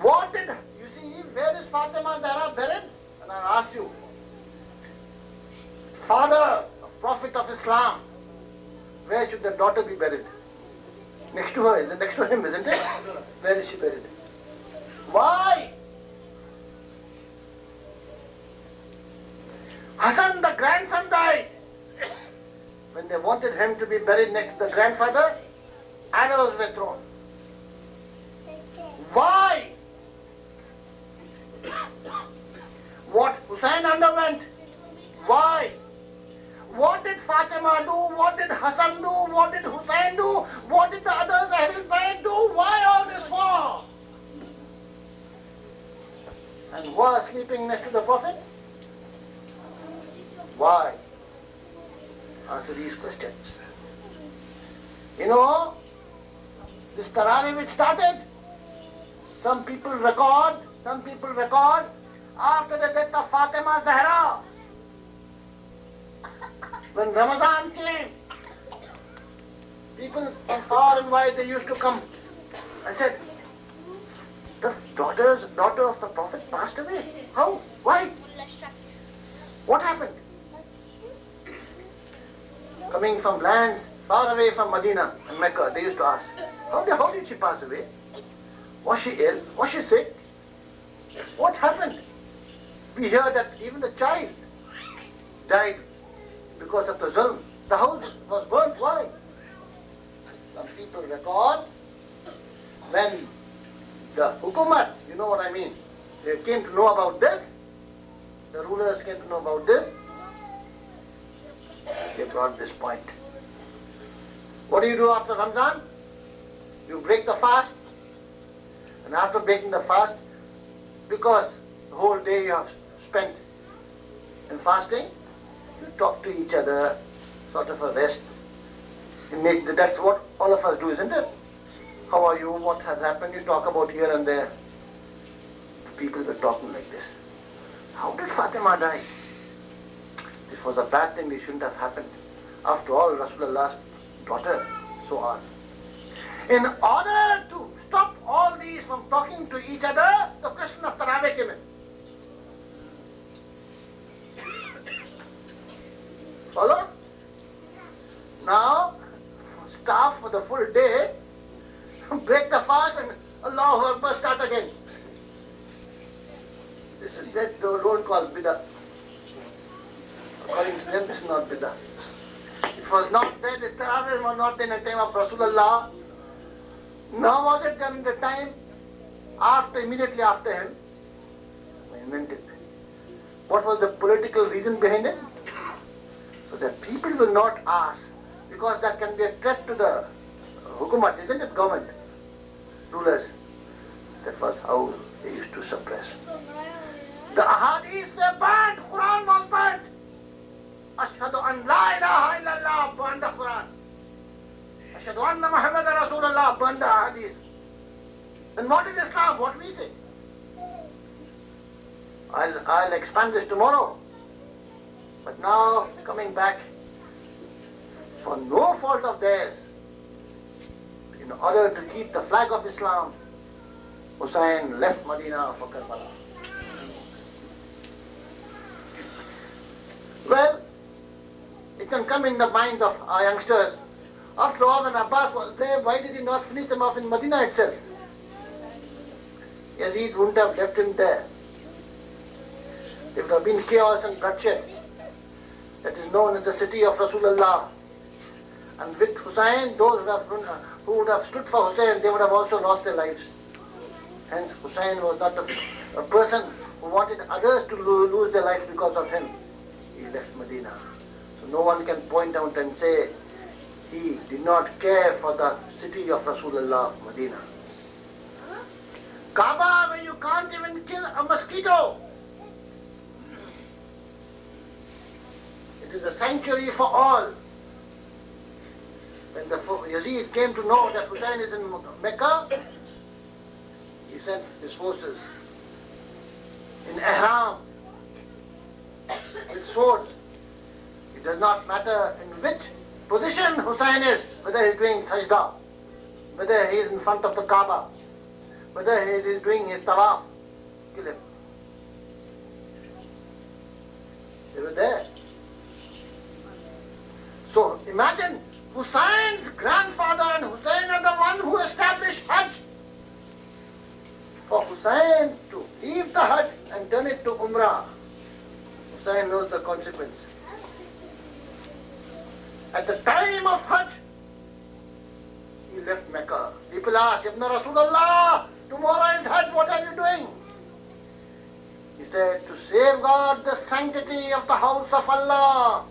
What did, you see, where is Fatima Zahra buried? And I asked you, father, prophet of Islam, where should the daughter be buried? Next to her, next to him, isn't it? Where is she buried? Why? Hassan, the grandson, died. When they wanted him to be buried next to the grandfather, arrows were thrown. Why? What Hussein underwent? Why? What did Fatima do? What did Hassan do? What did Hussein do? What did the others Ahlul Bayt do? Why all this for? And who are sleeping next to the Prophet? Why? Answer these questions. You know, this Tarawih which started, some people record, after the death of Fatima Zahra, when Ramadan came, people from far and wide, they used to come and said, the daughter of the Prophet passed away. How? Why? What happened? Coming from lands far away from Medina and Mecca, they used to ask, how did she pass away? Was she ill? Was she sick? What happened? We hear that even the child died because of the zulm. The house was burnt. Why? Some people record when the hukumat, you know what I mean, they came to know about this, the rulers came to know about this, they brought this point. What do you do after Ramadan? You break the fast, and after breaking the fast, because the whole day you have spent in fasting, you talk to each other, sort of a rest. That's what all of us do, isn't it? How are you? What has happened? You talk about here and there. The people were talking like this. How did Fatima die? This was a bad thing, this shouldn't have happened. After all, Rasulullah's daughter, so on. In order to stop all these from talking to each other, the question of Tarawih came in. Follow? Now, staff for the full day, break the fast and Allahu Akbar, start again. This is that don't call bidah. According to them, this is not bidah. It was not there, this Tarawih was not in the time of Rasulullah. Nor was it done in the time immediately after him. Invented. What was the political reason behind it? So that people will not ask, because that can be a threat to the hukumat, isn't it, government, rulers. That was how they used to suppress. The ahadith were burned, Quran was burnt. Ashhadu an la ilaha illallah, burned the Quran. Ashhadu anna Muhammad Rasulullah, burned the ahadith. Then what is Islam? What we say? I'll expand this tomorrow. But now, coming back, for no fault of theirs, in order to keep the flag of Islam, Hussein left Medina for Karbala. Well, it can come in the mind of our youngsters. After all, when Abbas was there, why did he not finish them off in Medina itself? Yazid wouldn't have left him there. There would have been chaos and bloodshed. That is known as the city of Rasulullah. And with Hussein, those who would have stood for Hussein, they would have also lost their lives. Hence, Hussein was not a person who wanted others to lose their lives because of him. He left Medina. So no one can point out and say he did not care for the city of Rasulullah, Medina. Kaaba, where you can't even kill a mosquito. It is a sanctuary for all. When the Yazid came to know that Hussein is in Mecca, he sent his forces in ihram with swords. It does not matter in which position Hussain is, whether he is doing sajda, whether he is in front of the Kaaba, whether he is doing his tawaf, kill him. They were there. So imagine, Hussein's grandfather and Hussain are the one who established Hajj. For Hussain to leave the Hajj and turn it to Umrah, Hussain knows the consequence. At the time of Hajj, he left Mecca. People asked, Ibn Rasulullah, tomorrow is Hajj, what are you doing? He said, to safeguard the sanctity of the house of Allah,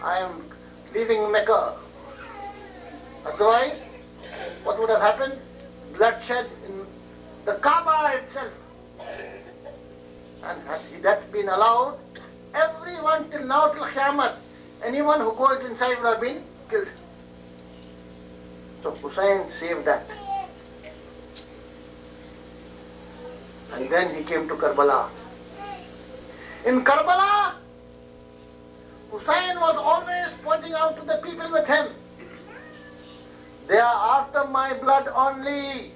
I am leaving Mecca. Otherwise, what would have happened? Bloodshed in the Kaaba itself. And had that been allowed, everyone till now, till Qiyamah, anyone who goes inside would have been killed. So Hussain saved that. And then he came to Karbala. In Karbala, Hussain was always pointing out to the people with him, they are after my blood only.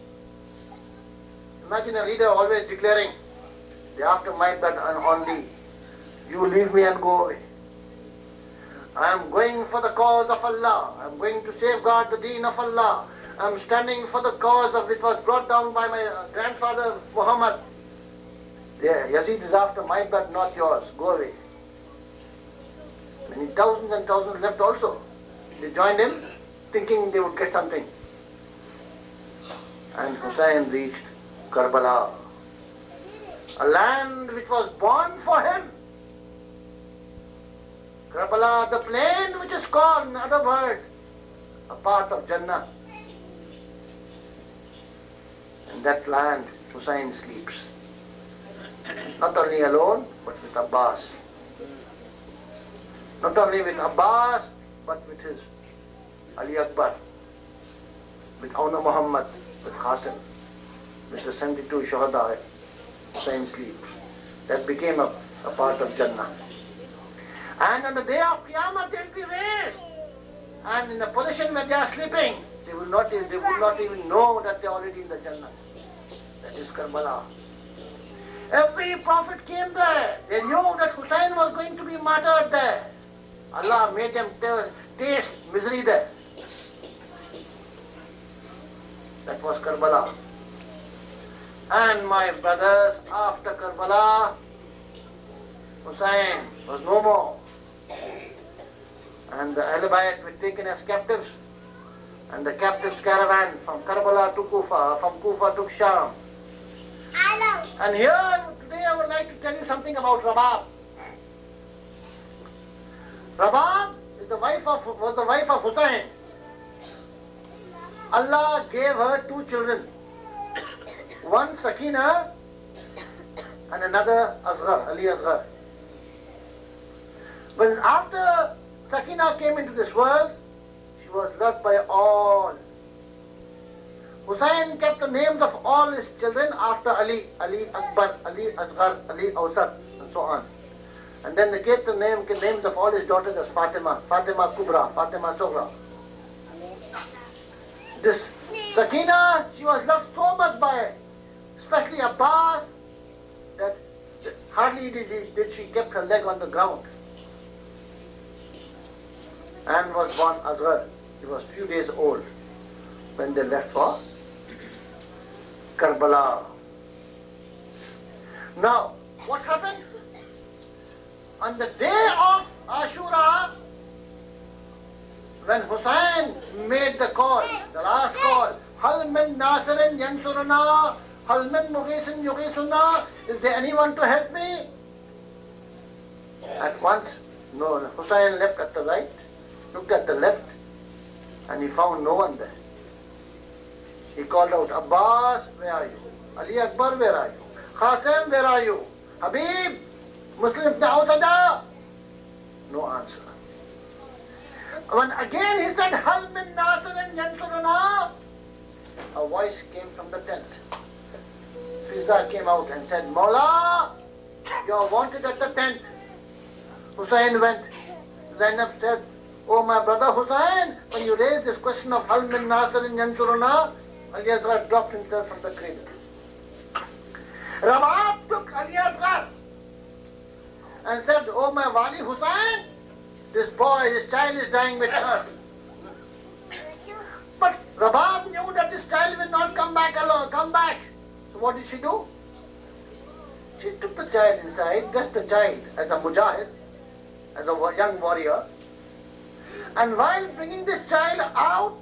Imagine a leader always declaring, they are after my blood only. You leave me and go away. I am going for the cause of Allah. I am going to safeguard the deen of Allah. I am standing for the cause of which was brought down by my grandfather Muhammad. There, Yazid is after my blood, not yours. Go away. Many thousands and thousands left also. They joined him, thinking they would get something. And Hussain reached Karbala, a land which was born for him. Karbala, the plain which is called, in other words, a part of Jannah. In that land, Hussain sleeps. Not only alone, but with Abbas. Not only with Abbas, but with his Ali Akbar, with Auna Muhammad, with Qasim, with the 72 Shuhada, Hussain sleeps. That became a part of Jannah. And on the day of Qiyamah, they will be raised. And in the position where they are sleeping, they will not even know that they are already in the Jannah. That is Karbala. Every prophet came there. They knew that Hussain was going to be martyred there. Allah made them taste misery there. That was Karbala. And my brothers, after Karbala, Hussain was no more. And the Ahl Bayt were taken as captives. And the captives caravan from Karbala to Kufa, from Kufa to Sham. And here, today I would like to tell you something about Rabab. Rabab was the wife of Hussain. Allah gave her two children. One Sakina and another Asghar, Ali Asghar. But after Sakina came into this world, she was loved by all. Hussain kept the names of all his children after Ali, Ali Akbar, Ali Asghar, Ali Awsat, and so on. And then they kept the names of all his daughters as Fatima, Fatima Kubra, Fatima Sughra. This Sakina, she was loved so much by especially Abbas, that hardly did she keep her leg on the ground. And was born Asghar. He was few days old when they left for Karbala. Now, what happened? On the day of Ashura, when Hussain made the call, the last call, Hal min Nasirin Yansuruna, Hal min Mughisin Yughisuna, is there anyone to help me? At once, no, Hussain left at the right, looked at the left, and he found no one there. He called out, Abbas, where are you? Ali Akbar, where are you? Qasim, where are you? Habib, Muslim Da'utada? No answer. When again he said, Hal min Nasirin Yansuruna, a voice came from the tent. Fiza came out and said, Maula, you are wanted at the tent. Hussain went. Zainab said, Oh my brother Hussain, when you raised this question of Hal min Nasirin Yansuruna, Ali Asghar dropped himself from the cradle. Rabab took Ali Asghar and said, oh my Wali Hussain, this boy, this child is dying with thirst. But Rabab knew that this child will not come back alone, come back. So what did she do? She took the child inside, just the child, as a mujahid, as a young warrior. And while bringing this child out,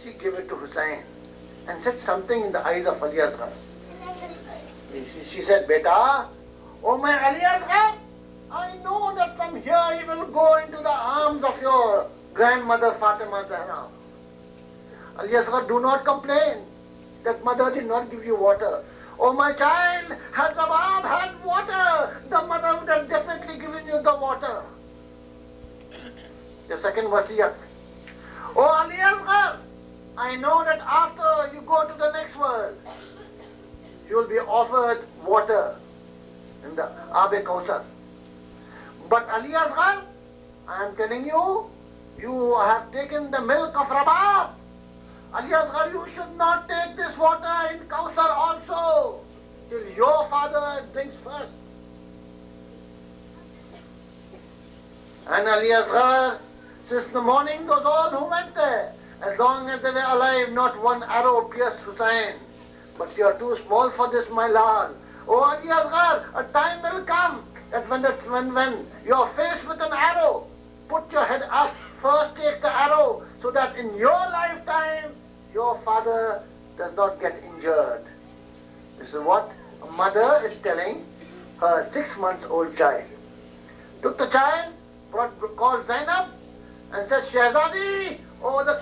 she gave it to Hussain and said something in the eyes of Ali Asghar. She said, Beta, oh my Ali Asghar, I know that from here you will go into the arms of your grandmother Fatima Zahra. Ali Asghar, do not complain that mother did not give you water. Oh my child, had Rabab had water, the mother would have definitely given you the water. The second wasiyat. Oh Ali Asghar, I know that after you go to the next world, you will be offered water in the Abe Kausar. But Ali Asghar, I am telling you, you have taken the milk of Rabab. Ali Asghar, you should not take this water in Kausar also, till your father drinks first. And Ali Asghar, since the morning, those all who went there, as long as they were alive, not one arrow pierced Hussain. But you are too small for this, my lord. Oh Ali Asghar, a time will come that when you are faced with an arrow, put your head up, first take the arrow, so that in your lifetime, your father does not get injured. This is what a mother is telling her 6-month-old child. Took the child, called Zainab, and said, Shahzadi, oh the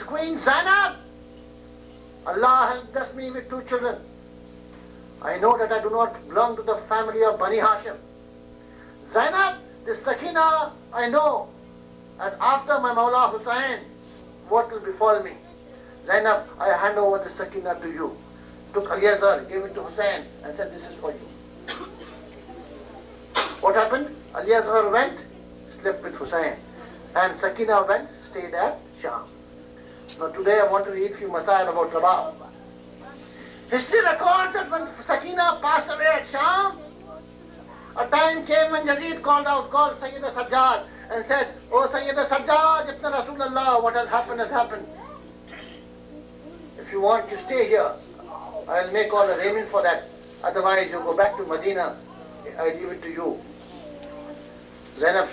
Queen Zainab, Allah has blessed me with 2 children. I know that I do not belong to the family of Bani Hashim. Zainab, this Sakina, I know that after my Mawla Hussain, what will befall me? Zainab, I hand over the Sakina to you. Took Ali Asghar, gave it to Hussain, and said, this is for you. What happened? Ali Asghar went, slept with Hussain, and Sakina went, stayed at Sham. Now today I want to read a few masail about Rabab. History records that when Sakina passed away at Sham, a time came when Yazid called Sayyid Sajjad and said, oh Sayyid Sajjad, Itna Rasulullah, what has happened. If you want to stay here, I'll make all arrangements for that. Otherwise you go back to Medina, I leave it to you. Zainab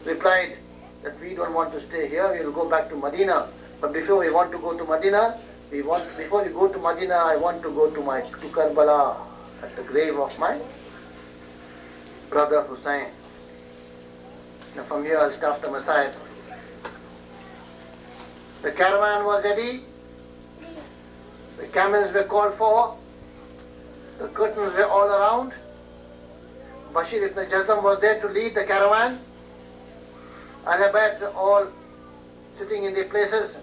replied that we don't want to stay here, we will go back to Medina. But before we want to go to Medina, before we go to Medina, I want to go to Karbala, at the grave of my brother Hussain. Now from here I'll start the Messiah. The caravan was ready, the camels were called for, the curtains were all around. Bashir ibn Jazam was there to lead the caravan. Ahlabat all sitting in their places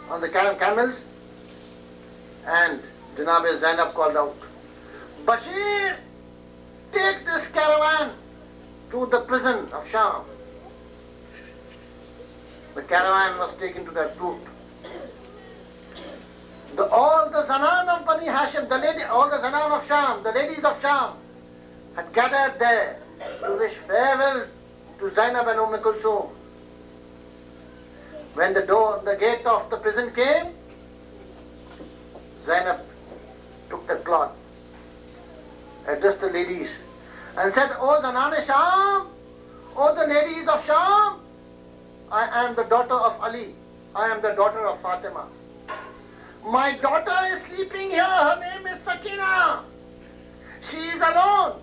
on the camels, and Janab Zainab called out, Bashir, take this caravan to the prison of Sham. The caravan was taken to that route. All the Zanan of Bani Hashim, all the Zanan of Sham, the ladies of Sham, had gathered there to wish farewell to Zainab and Kulsum. When the gate of the prison came, Zainab took the cloth, addressed the ladies, and said, oh Zanan Sham, oh the ladies of Sham, I am the daughter of Ali, I am the daughter of Fatima. My daughter is sleeping here, her name is Sakina. She is alone.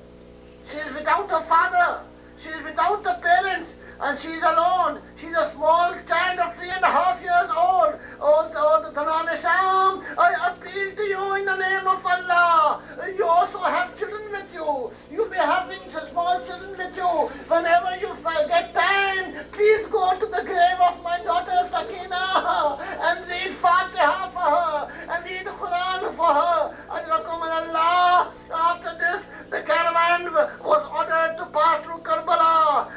She is without her father. She is without the parents. And she is alone. She is a small child of 3.5 years old. Oh, the Zanan Sham, I appeal to you in the name of Allah. You also have children with you. You be having small children with you. Whenever you get time, please go to the grave of my daughter Sakina and read Fatiha for her and read Quran for her. Ajrakum Allah. After this, the caravan was ordered to pass through Karbala.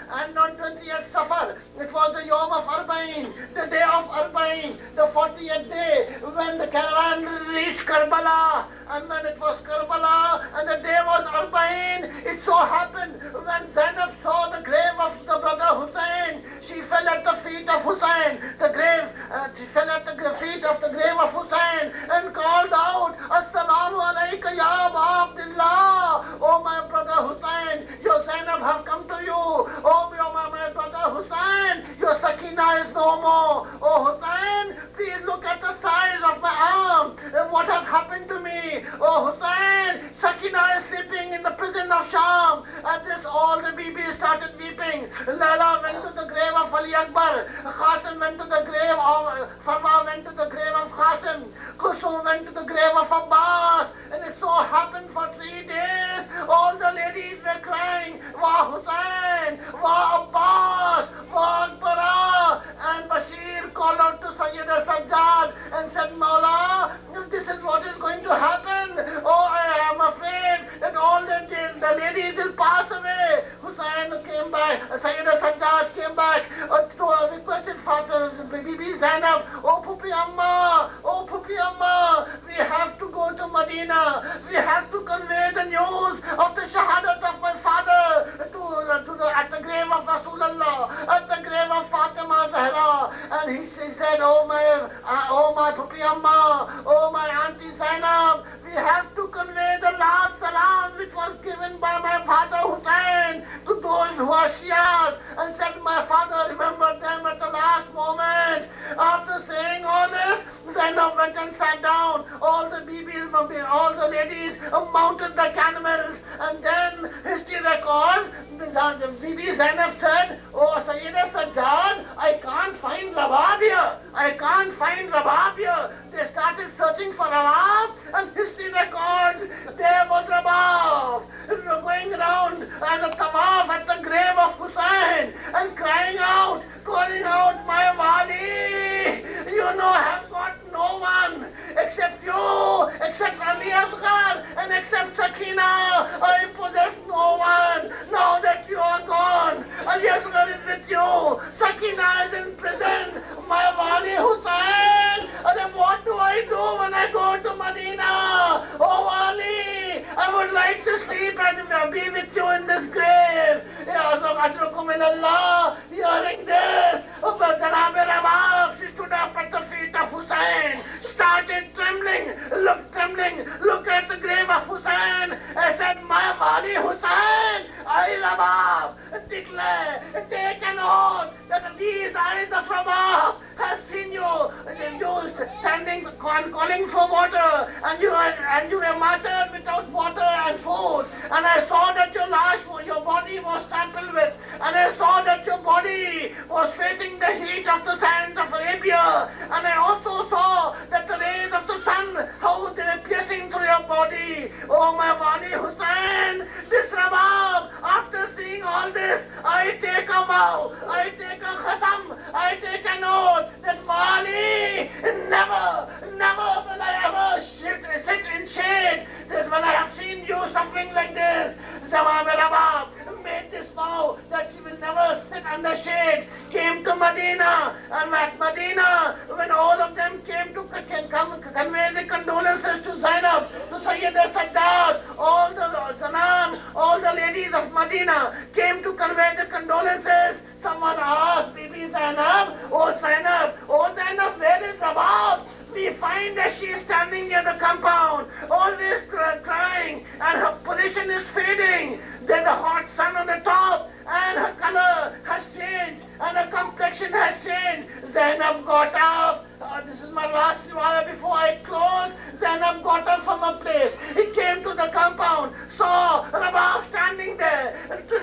Yawm of Arba'in, the day of Arba'in, the 40th day, when the caravan reached Karbala, and when it was Karbala, and the day was Arba'in, it so happened, when Zainab saw the grave of the brother Hussein, she fell at the feet of Hussein, she fell at the feet of the grave of Hussein, and called out, Assalamu alayka ya Aba Abdullah, oh my brother Hussein, your Zainab have come to you, oh my brother Hussein, your Sakina is no more, oh Hussein, please look at the size of my arm, what has happened to me, oh Hussein, Sakina is sleeping in the prison of Sham. At this all the bibis started weeping. Lala went to the grave of Ali Akbar, Qasim went to the grave of, Farwa went to the grave of Qasim, Kusum went to the grave of Abbas, and it so happened for 3 days, all the ladies were crying, Wa Hussein, Wa Abbas, Wa Akbara, and Bashir called out to Sayyid al-Sajjad and said, Maula, if this is what is going to happen, oh I am afraid that all the ladies will pass away. Hussein came back, Sayyid al-Sajjad came back to requested Father, Bibi Zainab, oh Pupi Amma, we have to go to Medina, we have to convey the news of the shahadat of my father at the grave of Rasulullah, at the grave of Fatima Zahra, and he said, oh my Pupi Amma, oh my Auntie Zainab, we have to convey the last salam which was given by my father Hussein to those who are Shias, and said my father remembered them at the last moment. After saying all this, Zainab went and sat down. All the bibis, all the ladies mounted the camels, and then history records, Bibi Zainab said, oh Sayyida Sajjad, I can't find Rabab here. I can't find Rabab here. They started searching for Rabab, and history records, there was Rabab going around as a tawaf at the grave of Hussein and crying out, calling out, my Wali, you know have got no one except you, except Ali Asghar, and except Sakina. I possess no one. Now that you are gone, Ali Asghar is with you, Sakina is in prison, my Wali Hussein, and what do I do when I go to Medina? Oh Wali, I would like to sleep and be with you in this grave. Hearing this, Janab Rabab, she stood up at the feet of Hussein, started trembling, look at the grave of Hussein, and said, my Wali Hussein, I Rabab, declare, take an oath that these eyes of Rabab has seen you standing, calling for water, and you were martyred without water and food, and I saw that your body was trampled with, and I saw that your body was facing the heat of the sands of Arabia, and I also saw that the rays of the sun, how they were piercing through your body. Oh my Wali Hussein, this Rabab, after seeing all this, I take a vow, I take a khasam, I take an oath that Wali, never will I ever sit in shade. This when I have seen you suffering like this, Jamam Rabab made this vow that she will never sit under shade, came to Medina, and at Medina, when all of them came to convey the condolences to Zainab, to Sayyid al-Sajjad, all the Zanan, all the ladies of Medina came to convey the condolences. Someone asked Bibi Zainab, oh Zainab, where is Rabab? We find that she is standing near the compound, always crying, and her position is fading. There's a hot sun on the top, and her color has changed, and her complexion has changed. Zainab got up. This is my last riwayah before I close. Zainab got up from a place. He came to the compound, saw Rabab standing there,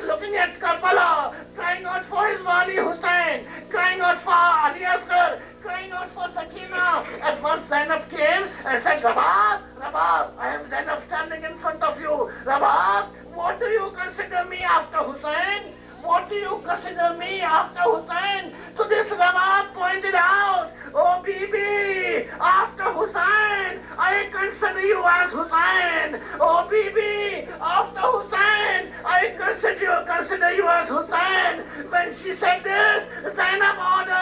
looking at Karbala, crying out for his Wali Hussein, crying out for Ali Asghar, crying out for Sakina. At once Zainab came and said, Rabab, I am Zainab standing in front of you. Rabab, what do you consider me after Hussein? What do you consider me after Hussein? So this Rabab pointed out, oh Bibi, after Hussein, I consider you as Hussein. Oh Bibi, after Hussein, I consider you as Hussein. When she said this, Zainab ordered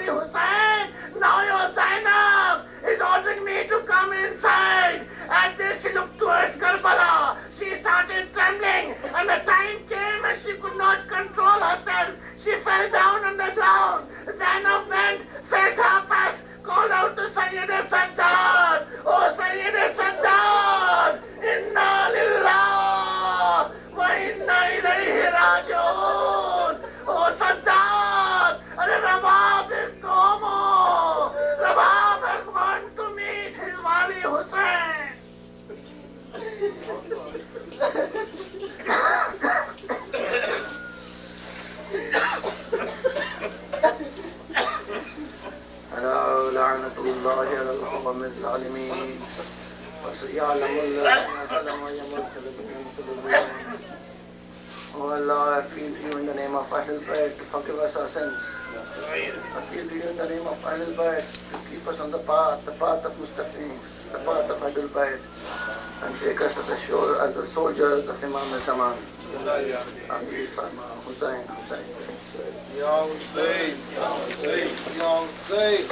Hussain, now your Zainab is ordering me to come inside. At this she looked towards Karbala. She started trembling and the time came and she could not control herself. She fell down on the ground. Zainab went, felt her pulse, called out to Sayyid Sajjad. Oh Sayyid Sajjad, Inna Lillah wa Inna Ilayhi Raji'un. Oh Sajjad, Rabab is no more. Rabab has gone to meet his Wali Hussain. لعنة الله على القوم الظالمين وسيعلم الذين ظلموا يوم القيامة. Oh Allah, I appeal to you in the name of Ahlul Bayt to forgive us our sins. I appeal to you in the name of Ahlul Bayt to keep us on the path of Mustaqim, the path of Ahlul Bayt, and take us to the shore as the soldiers of Imam al-Zaman. Amir Farma, Hussain, Hussain.
Ya Hussein, Ya Hussein, Ya Hussein.